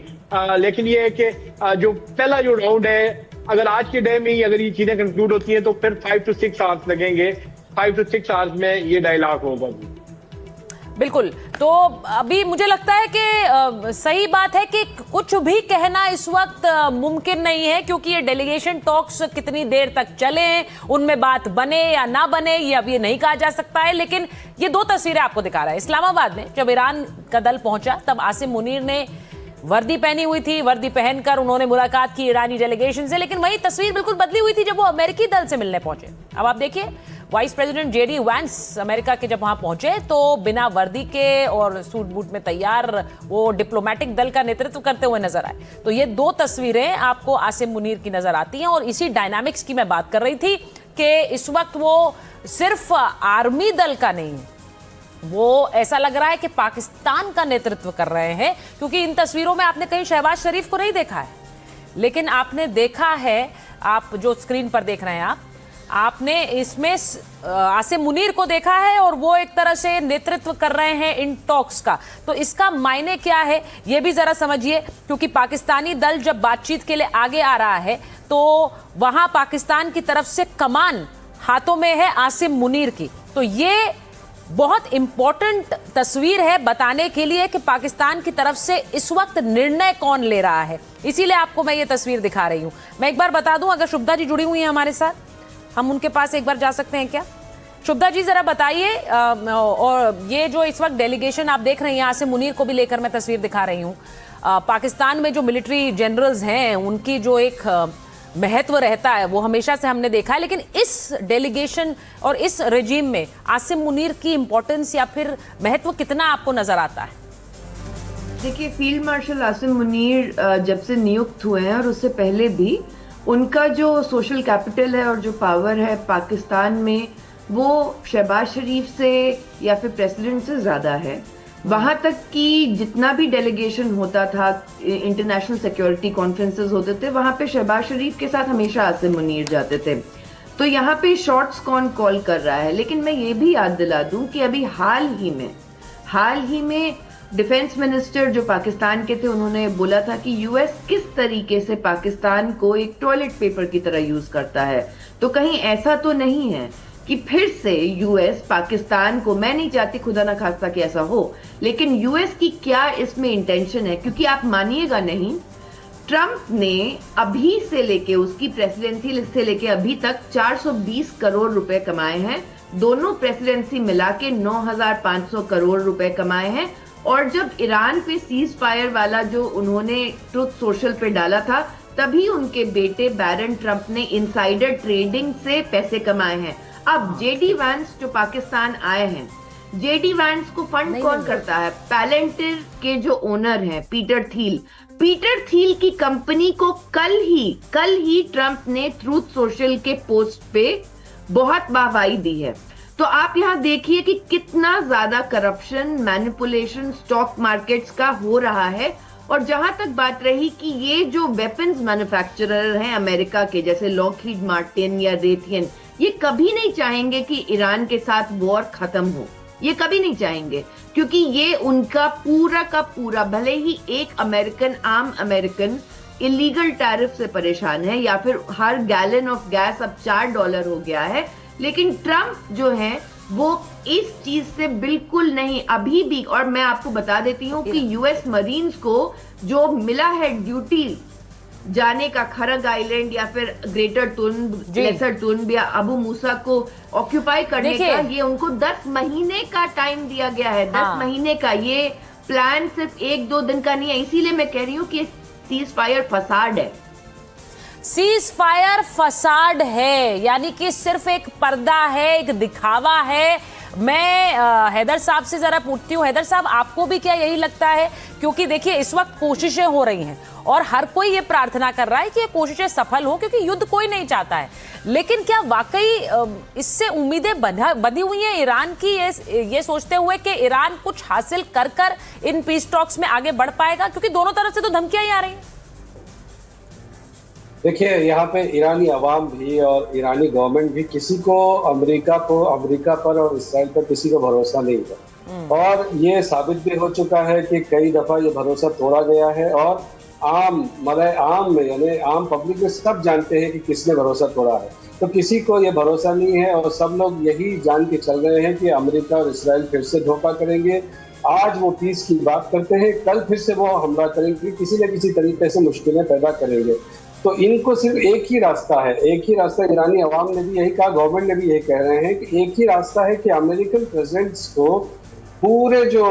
लेकिन ये है कि जो पहला जो राउंड है, अगर आज के डे में ही अगर ये चीजें कंक्लूड होती हैं तो फिर 5 to 6 आवर्स लगेंगे। 5 to 6 आवर्स में ये डायलॉग होगा।
बिल्कुल, तो अभी मुझे लगता है कि सही बात है कि कुछ भी कहना इस वक्त मुमकिन नहीं है, क्योंकि ये डेलीगेशन टॉक्स कितनी देर तक चले, उनमें बात बने या ना बने, ये अब ये नहीं कहा जा सकता है। लेकिन ये दो तस्वीरें आपको दिखा रहा है। इस्लामाबाद में जब ईरान का दल पहुंचा तब आसिम मुनीर ने वर्दी पहनी हुई थी, वर्दी पहनकर उन्होंने मुलाकात की ईरानी डेलीगेशन से। लेकिन वही तस्वीर बिल्कुल बदली हुई थी जब वो अमेरिकी दल से मिलने पहुंचे। अब आप देखिए, vice president JD Vance America के जब वहां पहुंचे तो बिना वर्दी के और सूट बूट में तैयार वो डिप्लोमेटिक दल का नेतृत्व करते हुए नजर आए। तो ये दो तस्वीरें आपको आसिम मुनीर की नजर आती हैं। और इसी डायनामिक्स की मैं बात कर रही थी कि इस वक्त वो सिर्फ आर्मी दल का नहीं है, वो ऐसा लग रहा है कि पाकिस्तान का नेतृत्व कर रहे हैं। क्योंकि इन तस्वीरों में आपने कहीं शहबाज शरीफ को नहीं देखा है, लेकिन आपने देखा है, आप जो स्क्रीन पर देख रहे हैं आपने इसमें आसिम मुनीर को देखा है और वो एक तरह से नेतृत्व कर रहे हैं इन टॉक्स का। तो इसका मायने क्या है ये भी जरा समझिए, क्योंकि पाकिस्तानी दल जब बातचीत के लिए आगे आ रहा है तो वहां पाकिस्तान की तरफ से कमान हाथों में है आसिम मुनीर की। तो ये बहुत इंपॉर्टेंट तस्वीर है बताने के लिए कि पाकिस्तान की तरफ से इस वक्त निर्णय कौन ले रहा है। इसीलिए आपको मैं ये तस्वीर दिखा रही हूं। मैं एक बार बता दूं, अगर शुभदा जी जुड़ी हुई हैं हमारे साथ, हम उनके पास एक बार जा सकते हैं क्या? शुभदा जी जरा बताइए। और ये जो इस वक्त डेलीगेशन आप देख रही हैं, आसिम मुनीर को भी लेकर मैं तस्वीर दिखा रही हूँ। पाकिस्तान में जो मिलिट्री जनरल्स हैं उनकी जो एक महत्व रहता है वो हमेशा से हमने देखा है, लेकिन इस डेलीगेशन और इस रेजिम में आसिम मुनीर की इंपॉर्टेंस या फिर महत्व कितना आपको नजर आता है?
देखिए, फील्ड मार्शल आसिम मुनीर जब से नियुक्त हुए हैं और उससे पहले भी उनका जो सोशल कैपिटल है और जो पावर है पाकिस्तान में वो शहबाज शरीफ से या फिर प्रेसिडेंट से ज़्यादा है। वहाँ तक कि जितना भी डेलीगेशन होता था, इंटरनेशनल सिक्योरिटी कॉन्फ्रेंसेस होते थे, वहाँ पे शहबाज शरीफ के साथ हमेशा आसिम मुनीर जाते थे। तो यहाँ पे शॉट्स कौन कॉल कर रहा है। लेकिन मैं ये भी याद दिला दूं कि अभी हाल ही में डिफेंस मिनिस्टर जो पाकिस्तान के थे, उन्होंने बोला था कि यूएस किस तरीके से पाकिस्तान को एक टॉयलेट पेपर की तरह यूज करता है। तो कहीं ऐसा तो नहीं है कि फिर से यूएस पाकिस्तान को, मैं नहीं चाहती खुदा ना खास्ता कि ऐसा हो, लेकिन यूएस की क्या इसमें इंटेंशन है, क्योंकि आप मानिएगा नहीं, ट्रंप ने अभी से लेके, उसकी प्रेसिडेंसी से लेके अभी तक 420 करोड़ रुपए कमाए हैं। दोनों प्रेसिडेंसी मिला के 9,500 करोड़ रुपए कमाए हैं। और जब ईरान पे सीज फायर वाला जो उन्होंने ट्रुथ सोशल पे डाला था, तभी उनके बेटे बैरन ट्रंप ने इनसाइडर ट्रेडिंग से पैसे कमाए हैं। अब जेडी वैंस जो पाकिस्तान आए हैं, जेडी वैंस को फंड कौन करता है? पैलेंटिर के जो ओनर हैं पीटर थील की कंपनी को कल ही ट्रंप ने ट्रूथ सोशल के पोस्ट पे बहुत वाहवाही दी है। तो आप यहाँ देखिए कि कितना ज्यादा करप्शन, मैनिपुलेशन स्टॉक मार्केट्स का हो रहा है। और जहां तक बात रही कि ये जो वेपन्स मैन्युफैक्चरर हैं अमेरिका के, जैसे लॉकहीड मार्टिन या रेथियन, ये कभी नहीं चाहेंगे कि ईरान के साथ वॉर खत्म हो। ये कभी नहीं चाहेंगे, क्योंकि ये उनका पूरा का पूरा, भले ही एक आम अमेरिकन इलीगल टैरिफ से परेशान है, या फिर हर गैलन ऑफ गैस अब $4 हो गया है, लेकिन ट्रंप जो है वो इस चीज से बिल्कुल नहीं अभी भी। और मैं आपको बता देती हूँ कि यूएस मरीन्स को जो मिला है ड्यूटी जाने का, खरग आइलैंड या फिर ग्रेटर टुन, लेसर टुन या अबू मूसा को ऑक्यूपाई करने का, ये उनको 10 महीने का टाइम दिया गया है। 10 महीने का। ये प्लान सिर्फ 1-2 दिन का नहीं है। इसीलिए मैं कह रही हूँ कि सीज फायर फसाड है।
सीज फायर फसाड है, यानी कि सिर्फ एक पर्दा है, एक दिखावा है। मैं हैदर साहब से जरा पूछती हूँ, हैदर साहब आपको भी क्या यही लगता है? क्योंकि देखिए इस वक्त कोशिशें हो रही हैं और हर कोई ये प्रार्थना कर रहा है कि ये कोशिशें सफल हो, क्योंकि युद्ध कोई नहीं चाहता है। लेकिन क्या वाकई इससे उम्मीदें बंधी हुई हैं ईरान की, ये सोचते हुए कि ईरान कुछ हासिल कर इन पीस टॉक्स में आगे बढ़ पाएगा? क्योंकि दोनों तरफ से तो धमकियां ही आ रही हैं।
देखिए, यहाँ पे ईरानी अवाम भी और ईरानी गवर्नमेंट भी किसी को अमेरिका पर और इसराइल पर किसी को भरोसा नहीं है। और ये साबित भी हो चुका है कि कई दफा ये भरोसा तोड़ा गया है। और आम यानी आम पब्लिक में सब जानते हैं कि किसने भरोसा तोड़ा है। तो किसी को ये भरोसा नहीं है और सब लोग यही जान के चल रहे हैं कि अमेरिका और इसराइल फिर से धोखा करेंगे। आज वो पीस की बात करते हैं, कल फिर से वो हमला करेंगे, किसी न किसी तरीके से मुश्किलें पैदा करेंगे। तो इनको सिर्फ एक ही रास्ता है, ईरानी अवाम ने भी यही कहा, गवर्नमेंट ने भी यही कह रहे हैं कि एक ही रास्ता है कि अमेरिकन प्रेसिडेंट्स को पूरे जो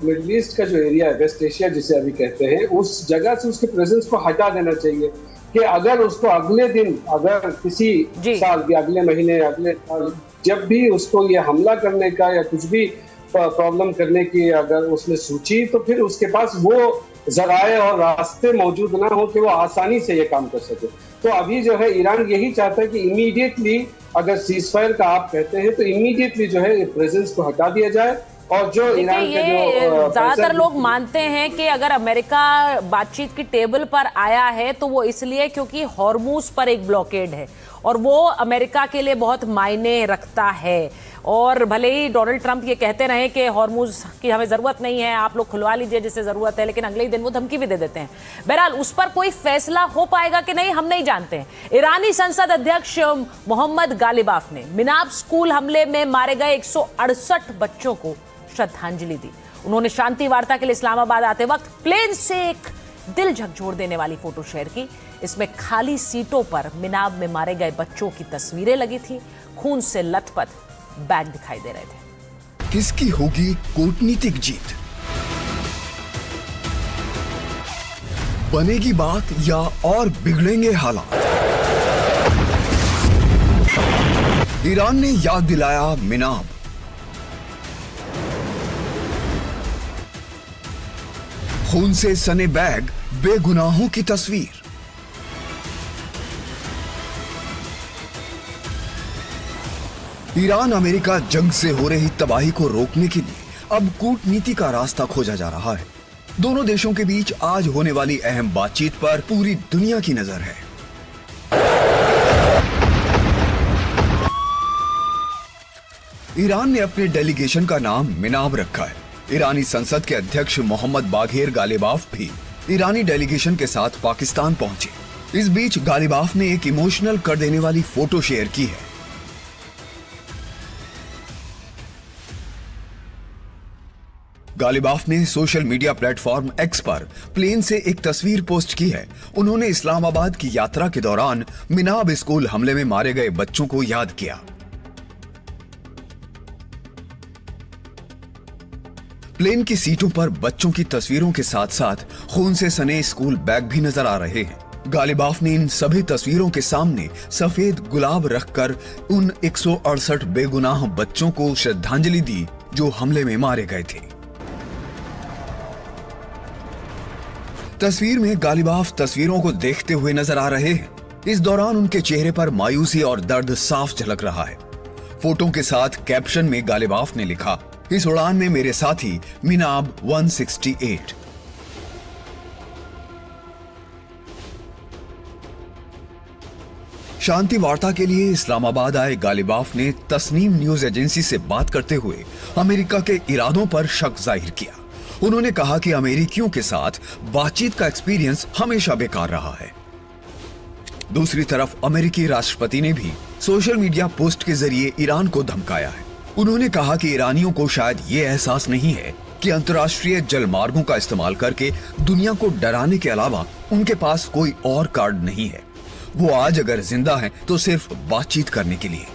मिडिल ईस्ट का जो एरिया है, वेस्ट एशिया जिसे अभी कहते हैं, उस जगह से उसके प्रेजेंस को हटा देना चाहिए। कि अगर उसको अगले दिन, अगर किसी साल के अगले महीने, अगले साल जब भी उसको ये हमला करने का या कुछ भी प्रॉब्लम करने की अगर उसने सोची, तो फिर उसके पास वो जराए और रास्ते मौजूद ना हो कि वो आसानी से ये काम कर सके। तो अभी जो है ईरान यही चाहता है कि इमीडिएटली, अगर सीज फायर का आप कहते हैं, तो इमीडिएटली जो है प्रेजेंस को हटा दिया जाए। और जो ईरान के जो
ज्यादातर लोग मानते हैं कि अगर अमेरिका बातचीत की टेबल पर आया है तो वो इसलिए क्योंकि हॉर्मूज पर एक ब्लॉकेड है और वो अमेरिका के लिए बहुत मायने रखता है। और भले ही डोनाल्ड ट्रंप ये कहते रहे कि हॉर्मूज की हमें ज़रूरत नहीं है, आप लोग खुलवा लीजिए जिससे ज़रूरत है, लेकिन अगले ही दिन वो धमकी भी दे देते हैं। बहरहाल उस पर कोई फैसला हो पाएगा कि नहीं हम नहीं जानते हैं। ईरानी संसद अध्यक्ष मोहम्मद गालिबाफ ने मिनाब स्कूल हमले में मारे गए 168 बच्चों को श्रद्धांजलि दी। उन्होंने शांति वार्ता के लिए इस्लामाबाद आते वक्त प्लेन से एक दिल झकझोर देने वाली फोटो शेयर की। इसमें खाली सीटों पर मिनाब में मारे गए बच्चों की तस्वीरें लगी थी, खून से लथपथ बैग दिखाई दे रहे थे।
किसकी होगी कूटनीतिक जीत? बनेगी बात या और बिगड़ेंगे हालात? ईरान ने याद दिलाया मिनाब। खून से सने बैग, बेगुनाहों की तस्वीर। ईरान अमेरिका जंग से हो रही तबाही को रोकने के लिए अब कूटनीति का रास्ता खोजा जा रहा है। दोनों देशों के बीच आज होने वाली अहम बातचीत पर पूरी दुनिया की नजर है। ईरान ने अपने डेलीगेशन का नाम मिनाब रखा है। ईरानी संसद के अध्यक्ष मोहम्मद बाघेर गालिबाफ भी ईरानी डेलीगेशन के साथ पाकिस्तान पहुंचे। इस बीच गालिबाफ ने एक इमोशनल कर देने वाली फोटो शेयर की है। गालिबाफ ने सोशल मीडिया प्लेटफॉर्म एक्स पर प्लेन से एक तस्वीर पोस्ट की है। उन्होंने इस्लामाबाद की यात्रा के दौरान मिनाब स्कूल हमले में मारे गए बच्चों को याद किया। प्लेन की सीटों पर बच्चों की तस्वीरों के साथ साथ खून से सने स्कूल बैग भी नजर आ रहे हैं। गालिबाफ ने इन सभी तस्वीरों के सामने सफेद गुलाब रखकर उन 168 बेगुनाह बच्चों को श्रद्धांजलि दी जो हमले में मारे गए थे। तस्वीर में गालिबाफ तस्वीरों को देखते हुए नजर आ रहे हैं। इस दौरान उनके चेहरे पर मायूसी और दर्द साफ झलक रहा है। फोटो के साथ कैप्शन में गालिबाफ ने लिखा, इस उड़ान में मेरे साथी मिनाब 168। शांति वार्ता के लिए इस्लामाबाद आए गालिबाफ ने तस्नीम न्यूज एजेंसी से बात करते हुए अमेरिका के इरादों पर शक जाहिर किया। उन्होंने कहा कि अमेरिकियों के साथ बातचीत का एक्सपीरियंस हमेशा बेकार रहा है। दूसरी तरफ अमेरिकी राष्ट्रपति ने भी सोशल मीडिया पोस्ट के जरिए ईरान को धमकाया है। उन्होंने कहा कि ईरानियों को शायद ये एहसास नहीं है कि अंतर्राष्ट्रीय जल मार्गों का इस्तेमाल करके दुनिया को डराने के अलावा उनके पास कोई और कार्ड नहीं है। वो आज अगर जिंदा हैं तो सिर्फ बातचीत करने के लिए।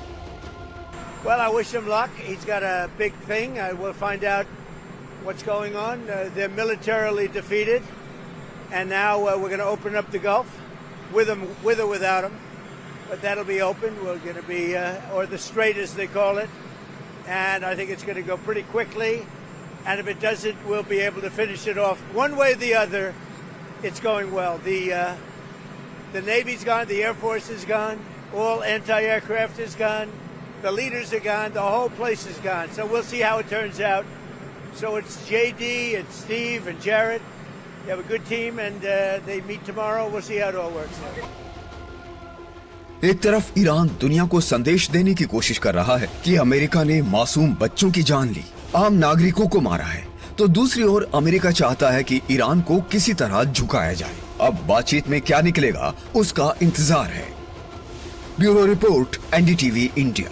Well, I wish him luck. He's got a big thing. We'll find out what's going on. They're militarily defeated, and now we're going to open up the Gulf with or without him. But that'll be open. We're going to be, or the Strait as they call it, and I think it's going to go pretty quickly. And if it doesn't, we'll be able to finish it off one way or the other. It's going well. The Navy's gone. The Air Force is gone. All anti-aircraft is gone. The leaders are gone. The whole place is gone. So we'll see how it turns out. So it's JD, it's Steve and Jared. You have a good team, and they meet tomorrow. We'll see how it all works out.
एक तरफ Iran दुनिया को संदेश देने की कोशिश कर रहा है कि अमेरिका ने मासूम बच्चों की जान ली, आम नागरिकों को मारा है, तो दूसरी ओर अमेरिका चाहता है कि ईरान को किसी तरह झुकाया जाए। अब बातचीत में क्या निकलेगा उसका इंतजार है। Bureau report, NDTV India.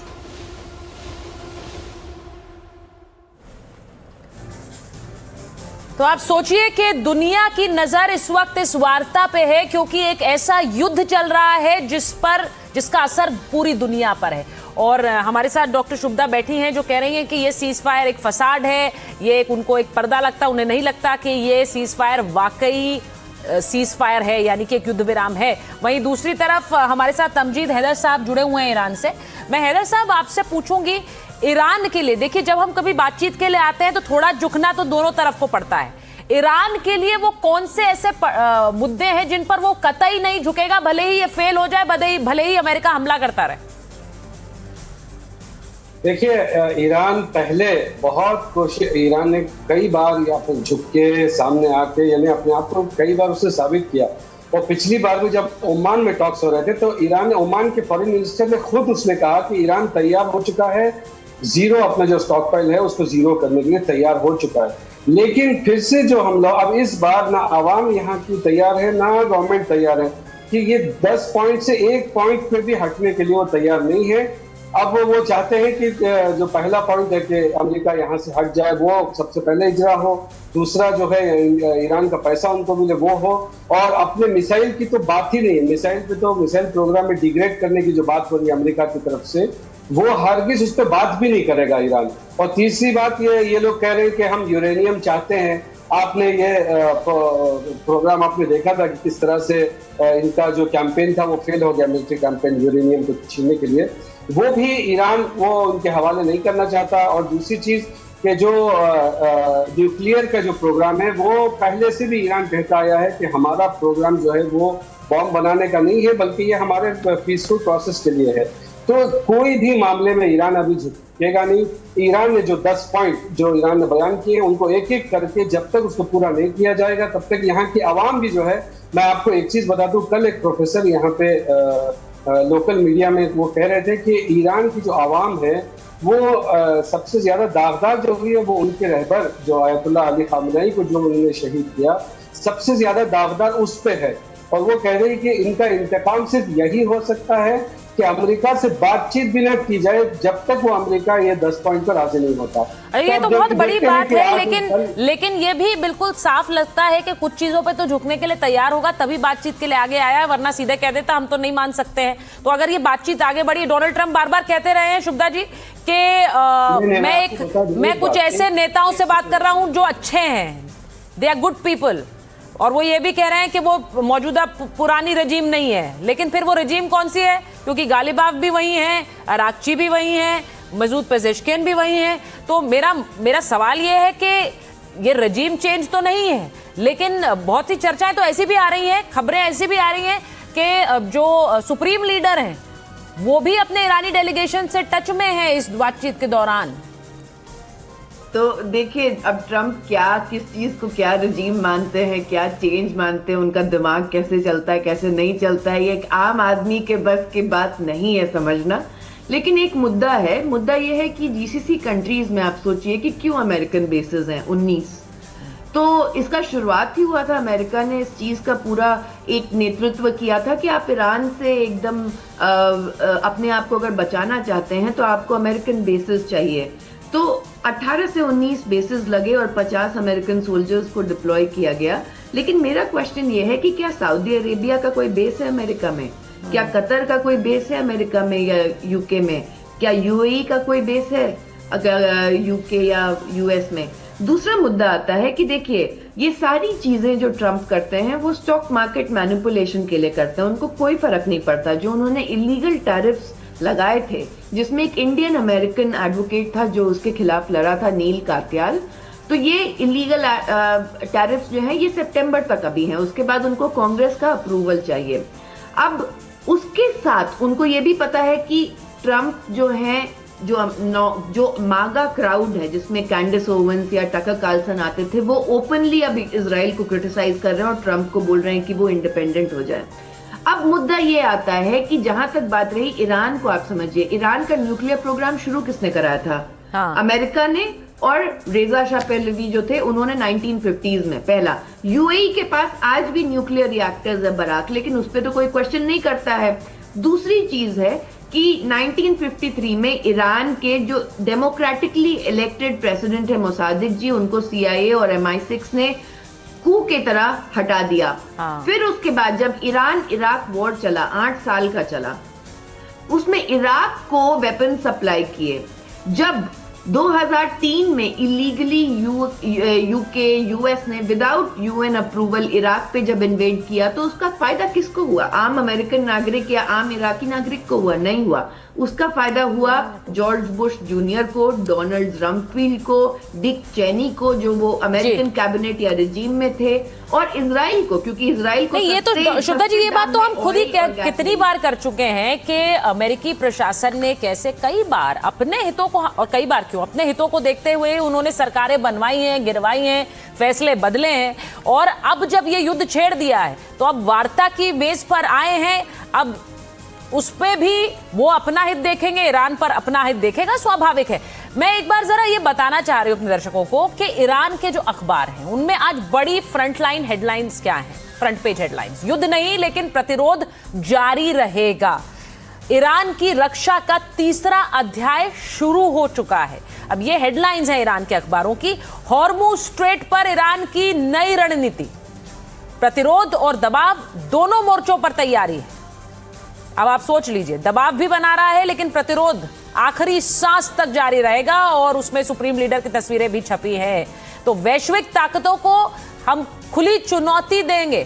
तो आप सोचिए कि दुनिया की नजर इस वक्त इस वार्ता पे है, क्योंकि एक ऐसा युद्ध चल रहा है जिसका असर पूरी दुनिया पर है। और हमारे साथ डॉक्टर शुभदा बैठी हैं जो कह रही हैं कि ये सीज फायर एक फसाड है, ये उनको एक पर्दा लगता, उन्हें नहीं लगता कि ये सीज फायर वाकई सीज फायर है, यानी कि एक युद्ध विराम है। वहीं दूसरी तरफ हमारे साथ तमजीद हैदर साहब जुड़े हुए हैं ईरान से। मैं हैदर साहब आपसे पूछूंगी, ईरान के लिए देखिए, जब हम कभी बातचीत के लिए आते हैं तो थोड़ा झुकना तो दोनों तरफ को पड़ता है। ईरान के लिए वो कौन से ऐसे मुद्दे हैं जिन पर वो कतई नहीं झुकेगा, भले ही ये फेल हो जाए, भले ही अमेरिका हमला करता रहे?
देखिए, ईरान पहले बहुत कोशिश, ईरान ने कई बार या फिर झुक के सामने आके यानी अपने आप को कई बार उसने साबित किया। और पिछली बार भी जब ओमान में टॉक्स हो रहे थे तो ईरान ने, ओमान के फॉरेन मिनिस्टर ने खुद उसने कहा कि ईरान तैयार हो चुका है, जीरो अपना जो स्टॉक पाइल है उसको जीरो करने के लिए तैयार हो चुका है। लेकिन फिर से जो हमला, अब इस बार ना आवाम यहाँ की तैयार है ना गवर्नमेंट तैयार है कि ये 10 पॉइंट से 1 पॉइंट पे भी हटने के लिए वो तैयार नहीं है। अब वो चाहते हैं कि जो पहला पॉइंट है कि अमेरिका यहाँ से हट जाए वो सबसे पहले इजरा हो, दूसरा जो है ईरान का पैसा उनको मिले वो हो, और अपने मिसाइल की तो बात ही नहीं है। मिसाइल पे तो मिसाइल प्रोग्राम में डिग्रेड करने की जो बात हो रही है अमेरिका की तरफ से, वो हरगिज उस पर बात भी नहीं करेगा ईरान। और तीसरी बात ये लोग कह रहे हैं कि हम यूरेनियम चाहते हैं। आपने ये प्रोग्राम आपने देखा था कि किस तरह से इनका जो कैंपेन था वो फेल हो गया, मिलिट्री कैंपेन यूरेनियम को छीनने के लिए, वो भी ईरान वो उनके हवाले नहीं करना चाहता। और दूसरी चीज कि जो न्यूक्लियर का जो प्रोग्राम है वो पहले से भी ईरान कहता आया है कि हमारा प्रोग्राम जो है वो बॉम्ब बनाने का नहीं है, बल्कि ये हमारे पीसफुल प्रोसेस के लिए है। तो कोई भी मामले में ईरान अभी झुकेगा नहीं। ईरान ने जो 10 पॉइंट जो ईरान ने बयान किए उनको एक एक करके जब तक उसको पूरा नहीं किया जाएगा तब तक यहाँ की आवाम भी जो है, मैं आपको एक चीज बता दूं, कल एक प्रोफेसर यहाँ पे लोकल मीडिया में वो कह रहे थे कि ईरान की जो आवाम है वो सबसे ज्यादा दागदार जो हुई है वो उनके रहबर जो आयतुल्लाह अली खामनेई को जो उन्होंने शहीद किया, सबसे ज्यादा दागदार उस पे है। और वो कह रहे हैं कि इनका इंतकाम सिर्फ यही हो सकता है कि अमेरिका से बातचीत भी न की जाए जब तक वो अमेरिका ये 10 पॉइंट पर राजी नहीं होता।
ये तो बहुत बड़ी बात है, लेकिन ये भी बिल्कुल साफ लगता है कि कुछ चीजों पे तो झुकने के लिए तैयार होगा तभी बातचीत के लिए आगे आया है, वरना सीधे कह देता हम तो नहीं मान सकते हैं। तो अगर ये बातचीत आगे बढ़ी, डोनाल्ड ट्रंप बार बार कहते रहे हैं शुभदा जी कि मैं कुछ ऐसे नेताओं से बात कर रहा हूं जो अच्छे हैं, दे आर गुड पीपल, और वो ये भी कह रहे हैं कि वो मौजूदा पुरानी रजीम नहीं है। लेकिन फिर वो रजीम कौन सी है, क्योंकि गालिबाफ भी वही हैं, अराक्ची भी वही हैं, मसूद पेजेश्कियान भी वही हैं। तो मेरा सवाल ये है कि ये रजीम चेंज तो नहीं है, लेकिन बहुत सी चर्चाएं तो ऐसी भी आ रही हैं, खबरें ऐसी भी आ रही हैं कि जो सुप्रीम लीडर हैं वो भी अपने ईरानी डेलीगेशन से टच में है इस बातचीत के दौरान।
तो देखिए, अब ट्रम्प किस चीज को क्या रजीम मानते हैं, क्या चेंज मानते हैं, उनका दिमाग कैसे चलता है कैसे नहीं चलता है, ये एक आम आदमी के बस की बात नहीं है समझना। लेकिन एक मुद्दा ये है कि जीसीसी कंट्रीज में आप सोचिए कि क्यों अमेरिकन बेसेस हैं 19। तो इसका शुरुआत ही हुआ था, अमेरिका ने इस चीज का पूरा एक नेतृत्व किया था कि आप ईरान से एकदम अपने आप को अगर बचाना चाहते हैं तो आपको अमेरिकन बेसेस चाहिए। तो 18 से 19 बेसेस लगे और 50 अमेरिकन सोल्जर्स को डिप्लॉय किया गया। लेकिन मेरा क्वेश्चन ये है कि क्या सऊदी अरेबिया का कोई बेस है अमेरिका में, क्या कतर का कोई बेस है अमेरिका में या यूके में, क्या यूएई का कोई बेस है अगर यूके या यूएस में। दूसरा मुद्दा आता है कि देखिए, ये सारी चीजें जो ट्रम्प करते हैं वो स्टॉक मार्केट मैनिपुलेशन के लिए करते हैं, उनको कोई फर्क नहीं पड़ता। जो उन्होंने इलीगल टैरिफ्स लगाए थे, जिसमें एक इंडियन अमेरिकन एडवोकेट था जो उसके खिलाफ लड़ा था, नील कात्याल, तो ये इलीगल टैरिफ्स जो हैं ये सितंबर तक अभी हैं, उसके बाद उनको कांग्रेस का अप्रूवल चाहिए। अब उसके साथ उनको ये भी पता है कि ट्रम्प जो है, जो मागा क्राउड है जिसमें कैंडिस ओवेंस या टकर कार्लसन आते थे, वो ओपनली अभी इजराइल को क्रिटिसाइज कर रहे हैं और ट्रम्प को बोल रहे हैं कि वो इंडिपेंडेंट हो जाए। अब मुद्दा ये आता है कि जहां तक बात रही ईरान को, आप समझिए ईरान का न्यूक्लियर प्रोग्राम शुरू किसने कराया था? हाँ। अमेरिका ने, और रेजा शाह पहलवी जो थे उन्होंने 1950s में पहला। यूएई के पास आज भी न्यूक्लियर रिएक्टर्स है बराक, लेकिन उस पर तो कोई क्वेश्चन नहीं करता है। दूसरी चीज है कि 1953 में ईरान के जो डेमोक्रेटिकली इलेक्टेड प्रेसिडेंट है मोसादिक जी, उनको CIA और MI6 ने कू के तरह हटा दिया। फिर उसके बाद जब ईरान इराक वॉर चला, 8 साल का चला, उसमें इराक को वेपन सप्लाई किए। जब 2003 में इलीगली यूके यूएस ने विदाउट UN अप्रूवल इराक पे जब इन्वेड किया, तो उसका फायदा किसको हुआ? आम अमेरिकन नागरिक या आम इराकी नागरिक को हुआ? नहीं हुआ। उसका फायदा हुआ जॉर्ज बुश जूनियर को, डोनाल्ड रम्सफील्ड को, डिक चेनी को, जो वो अमेरिकन कैबिनेट या रिजीम में थे, और इजराइल को, क्योंकि इजराइल को।
ये तो शुभदा जी, ये बात तो हम खुद ही कितनी बार कर चुके हैं कि अमेरिकी प्रशासन ने कैसे कई बार अपने हितों को, और कई बार क्यों, अपने हितों को देखते हुए उन्होंने सरकारें बनवाई हैं, गिरवाई हैं, फैसले बदले हैं, और अब जब ये युद्ध छेड़ दिया है तो अब वार्ता की बेस पर आए हैं। अब उस पे भी वो अपना हित देखेंगे, ईरान पर अपना हित देखेगा, स्वाभाविक है। मैं एक बार जरा ये बताना चाह रही हूं अपने दर्शकों को कि ईरान के जो अखबार हैं उनमें आज बड़ी फ्रंटलाइन हेडलाइंस क्या हैं, फ्रंट पेज हेडलाइंस। युद्ध नहीं, लेकिन प्रतिरोध जारी रहेगा। ईरान की रक्षा का तीसरा अध्याय शुरू हो चुका है। अब ये हेडलाइंस हैं ईरान के अखबारों की। हॉर्मुज स्ट्रेट पर ईरान की नई रणनीति, प्रतिरोध और दबाव दोनों मोर्चों पर तैयारी है। अब आप सोच लीजिए, दबाव भी बना रहा है, लेकिन प्रतिरोध आखिरी सांस तक जारी रहेगा, और उसमें सुप्रीम लीडर की तस्वीरें भी छपी हैं। तो वैश्विक ताकतों को हम खुली चुनौती देंगे,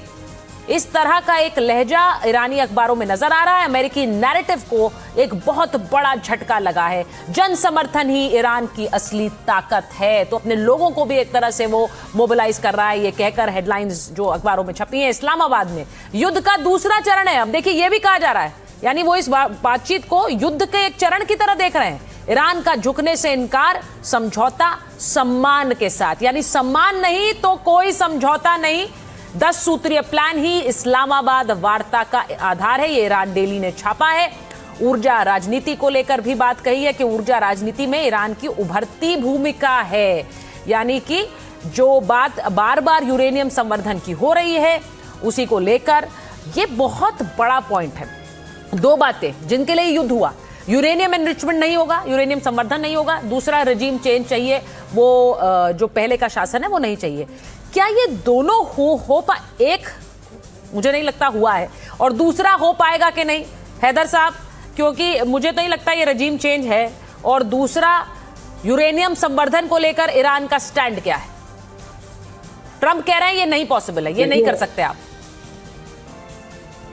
इस तरह का एक लहजा ईरानी अखबारों में नजर आ रहा है। अमेरिकी नैरेटिव को एक बहुत बड़ा झटका लगा है। जन समर्थन ही ईरान की असली ताकत है, तो अपने लोगों को भी एक तरह से वो मोबिलाइज कर रहा है, ये कहकर हेडलाइंस जो अखबारों में छपी हैं। इस्लामाबाद में युद्ध का दूसरा चरण है। अब देखिए, ये भी कहा जा रहा है यानी वो इस बातचीत को युद्ध के एक चरण की तरह देख रहे हैं। ईरान का झुकने से इनकार, समझौता सम्मान के साथ, यानी सम्मान नहीं तो कोई समझौता नहीं। 10 सूत्रीय प्लान ही इस्लामाबाद वार्ता का आधार है, ये ईरान डेली ने छापा है। ऊर्जा राजनीति को लेकर भी बात कही है कि ऊर्जा राजनीति में ईरान की उभरती भूमिका है, यानी कि जो बात बार बार यूरेनियम संवर्धन की हो रही है उसी को लेकर ये बहुत बड़ा पॉइंट है। 2 बातें जिनके लिए युद्ध हुआ, यूरेनियम एनरिचमेंट नहीं होगा, यूरेनियम संवर्धन नहीं होगा, दूसरा रेजिम चेंज चाहिए, वो जो पहले का शासन है वो नहीं चाहिए। क्या ये दोनों एक मुझे नहीं लगता हुआ है, और दूसरा हो पाएगा कि नहीं हैदर साहब, क्योंकि मुझे तो नहीं लगता ये रेजिम चेंज है। और दूसरा, यूरेनियम संवर्धन को लेकर ईरान का स्टैंड क्या है? ट्रंप कह रहे हैं ये नहीं पॉसिबल है, ये नहीं कर सकते आप।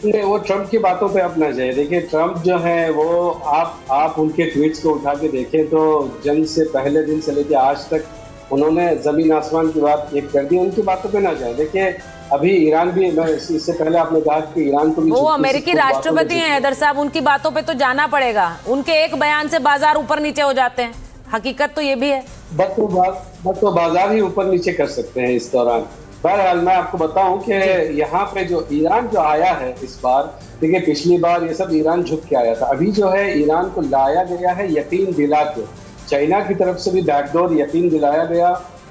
नहीं, वो ट्रंप की बातों पे अपना जाए। देखिए ट्रंप जो है वो आप उनके ट्वीट्स को उठा के देखें तो जंग से पहले दिन से लेकर आज तक उन्होंने जमीन आसमान की बात एक कर दी, उनकी बातों पे ना जाए। देखिए अभी ईरान भी, मैं इससे पहले आपने कहा कि ईरान को भी
वो अमेरिकी राष्ट्रपति हैं हैदर साहब, उनकी बातों पे तो जाना पड़ेगा। उनके एक बयान से बाजार ऊपर नीचे हो जाते हैं, हकीकत तो ये भी है।
बस तो बाजार ही ऊपर नीचे कर सकते हैं इस दौरान। बहरहाल मैं आपको बताऊं कि यहाँ पे जो ईरान जो आया है इस बार, देखिए पिछली बार ये सब ईरान झुक के आया था, अभी जो है ईरान को लाया गया है यकीन दिला के। चाइना की तरफ से भी बैकडोर यकीन दिलाया गया,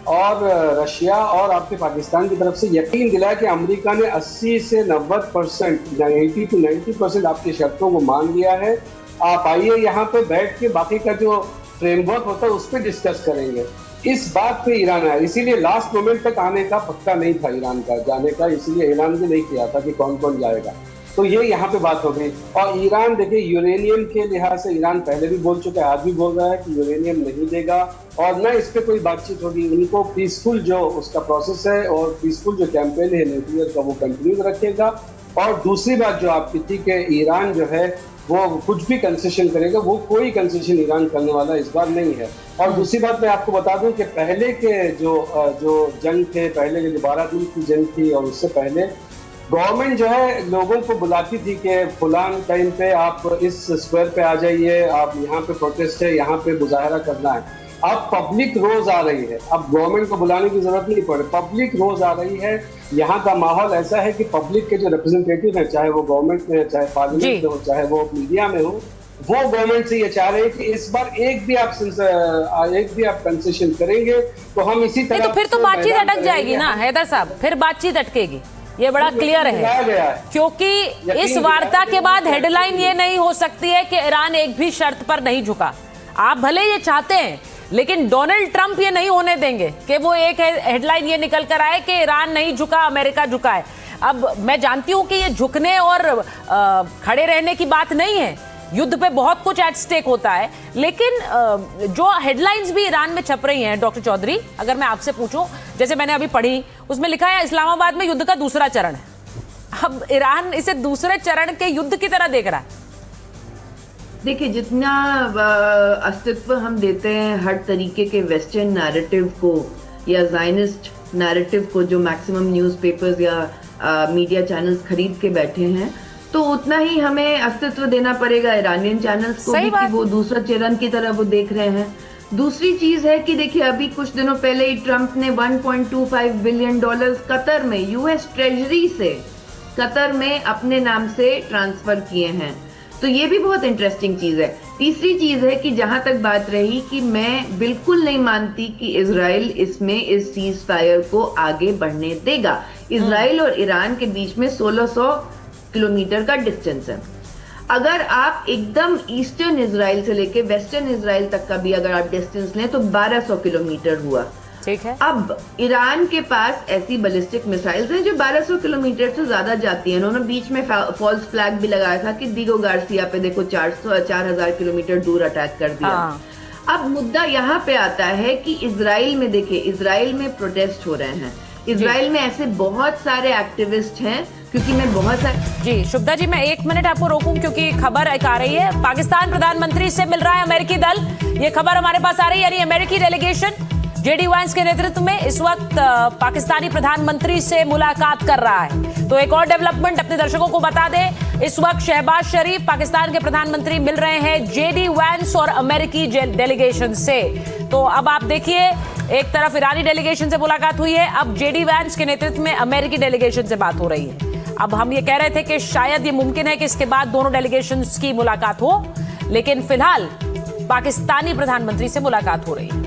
और रशिया और आपके पाकिस्तान की तरफ से यकीन दिलाया कि अमेरिका ने 80 से 90%, 80 to 90% आपकी शर्तों को मान लिया है। आप आइए यहाँ पे बैठ के बाकी का जो फ्रेमवर्क होता है उस पर डिस्कस करेंगे। इस बात पे ईरान आया, इसीलिए लास्ट मोमेंट तक आने का पक्का नहीं था ईरान का जाने का, इसीलिए ऐलान भी नहीं किया था कि कौन कौन जाएगा। तो ये यहाँ पे बात हो गई। और ईरान देखिए यूरेनियम के लिहाज से ईरान पहले भी बोल चुका है, आज भी बोल रहा है कि यूरेनियम नहीं देगा और न इस पर कोई बातचीत होगी। उनको पीसफुल जो उसका प्रोसेस है और पीसफुल जो कैंपेन है न्यूक्लियर का वो कंटिन्यू रखेगा। और दूसरी बात जो आपकी थी कि ईरान जो है वो कुछ भी कंसेशन करेगा, वो कोई कंसेशन ईरान करने वाला इस बार नहीं है। और दूसरी बात मैं आपको बता दूं कि पहले के जो जंग थे, पहले के जो 12 दिन की जंग थी और उससे पहले गवर्नमेंट जो है लोगों को बुलाती थी कि फुलान टाइम पे आप इस स्क्वायर पे आ जाइए, आप यहाँ पे प्रोटेस्ट है, यहाँ पे मुजाहरा करना है। अब पब्लिक रोज आ रही है, अब गवर्नमेंट को बुलाने की जरूरत नहीं पड़े, पब्लिक रोज आ रही है। यहाँ का माहौल ऐसा है कि पब्लिक के जो रिप्रेजेंटेटिव है, चाहे वो गवर्नमेंट में है, चाहे पार्लियामेंट में हो, चाहे वो मीडिया में हो, वो गवर्नमेंट से ये चाह रहे हैं कि इस बार एक भी आप कंसेशन करेंगे तो हम इसी तरह।
तो फिर तो बातचीत अटक जाएगी ना हैदर साहब, फिर बातचीत अटकेगी, ये बड़ा क्लियर है। क्योंकि इस वार्ता के बाद हेडलाइन ये नहीं हो सकती है कि ईरान एक भी शर्त पर नहीं झुका। आप भले ये चाहते हैं, लेकिन डोनाल्ड ट्रंप ये नहीं होने देंगे कि वो एक हेडलाइन ये निकल कर आए कि ईरान नहीं झुका, अमेरिका झुका है। अब मैं जानती हूं कि ये झुकने और खड़े रहने की बात नहीं है, युद्ध पे बहुत कुछ एट स्टेक होता है, लेकिन जो हेडलाइंस भी ईरान में छप रही हैं डॉक्टर चौधरी, अगर मैं आपसे पूछूं, जैसे मैंने अभी पढ़ी, उसमें लिखा है इस्लामाबाद में युद्ध का दूसरा चरण है। अब ईरान इसे दूसरे चरण के युद्ध की तरह देख रहा है।
देखिए, जितना अस्तित्व हम देते हैं हर तरीके के वेस्टर्न नैरेटिव को या ज़ायनिस्ट नैरेटिव को, जो मैक्सिमम न्यूज़पेपर्स या मीडिया चैनल्स खरीद के बैठे हैं, तो उतना ही हमें अस्तित्व देना पड़ेगा ईरानियन चैनल्स को भी कि वो दूसरा चरण की तरह वो देख रहे हैं। दूसरी चीज है कि देखिए, अभी कुछ दिनों पहले ही ट्रंप ने $1.25 बिलियन कतर में, यूएस ट्रेजरी से कतर में अपने नाम से ट्रांसफर किए हैं। तो ये भी बहुत इंटरेस्टिंग चीज है। तीसरी चीज है कि जहां तक बात रही कि मैं बिल्कुल नहीं मानती कि इजराइल इसमें इस सीज फायर को आगे बढ़ने देगा। इजराइल और ईरान के बीच में 1600 किलोमीटर का डिस्टेंस है। अगर आप एकदम ईस्टर्न इजराइल से लेके वेस्टर्न इजराइल तक का भी अगर आप डिस्टेंस लें तो 1200 किलोमीटर हुआ।
ठीक है।
अब ईरान के पास ऐसी बैलिस्टिक मिसाइल्स हैं जो 1200 किलोमीटर से ज्यादा जाती हैं। उन्होंने बीच में फॉल्स फ्लैग भी लगाया था कि दिगो गार्सिया पे देखो 4000 किलोमीटर दूर अटैक कर दिया। अब मुद्दा यहाँ पे आता है कि इजराइल में, देखिए इजराइल में प्रोटेस्ट हो रहे हैं, इजराइल में ऐसे बहुत सारे एक्टिविस्ट हैं, क्योंकि मैं बहुत सारे।
जी शुभदा जी, मैं 1 मिनट आपको रोकूं क्योंकि खबर एक आ रही है। पाकिस्तान प्रधानमंत्री से मिल रहा है अमेरिकी दल, ये खबर हमारे पास आ रही है, यानी अमेरिकी डेलीगेशन जेडी वैंस के नेतृत्व में इस वक्त पाकिस्तानी प्रधानमंत्री से मुलाकात कर रहा है। तो एक और डेवलपमेंट अपने दर्शकों को बता दें, इस वक्त शहबाज शरीफ पाकिस्तान के प्रधानमंत्री मिल रहे हैं जेडी वैंस और अमेरिकी डेलीगेशन से। तो अब आप देखिए, एक तरफ ईरानी डेलीगेशन से मुलाकात हुई है, अब जेडी वैंस के नेतृत्व में अमेरिकी डेलीगेशन से बात हो रही है। अब हम ये कह रहे थे कि शायद ये मुमकिन है कि इसके बाद दोनों डेलीगेशंस की मुलाकात हो, लेकिन फिलहाल पाकिस्तानी प्रधानमंत्री से मुलाकात हो रही है।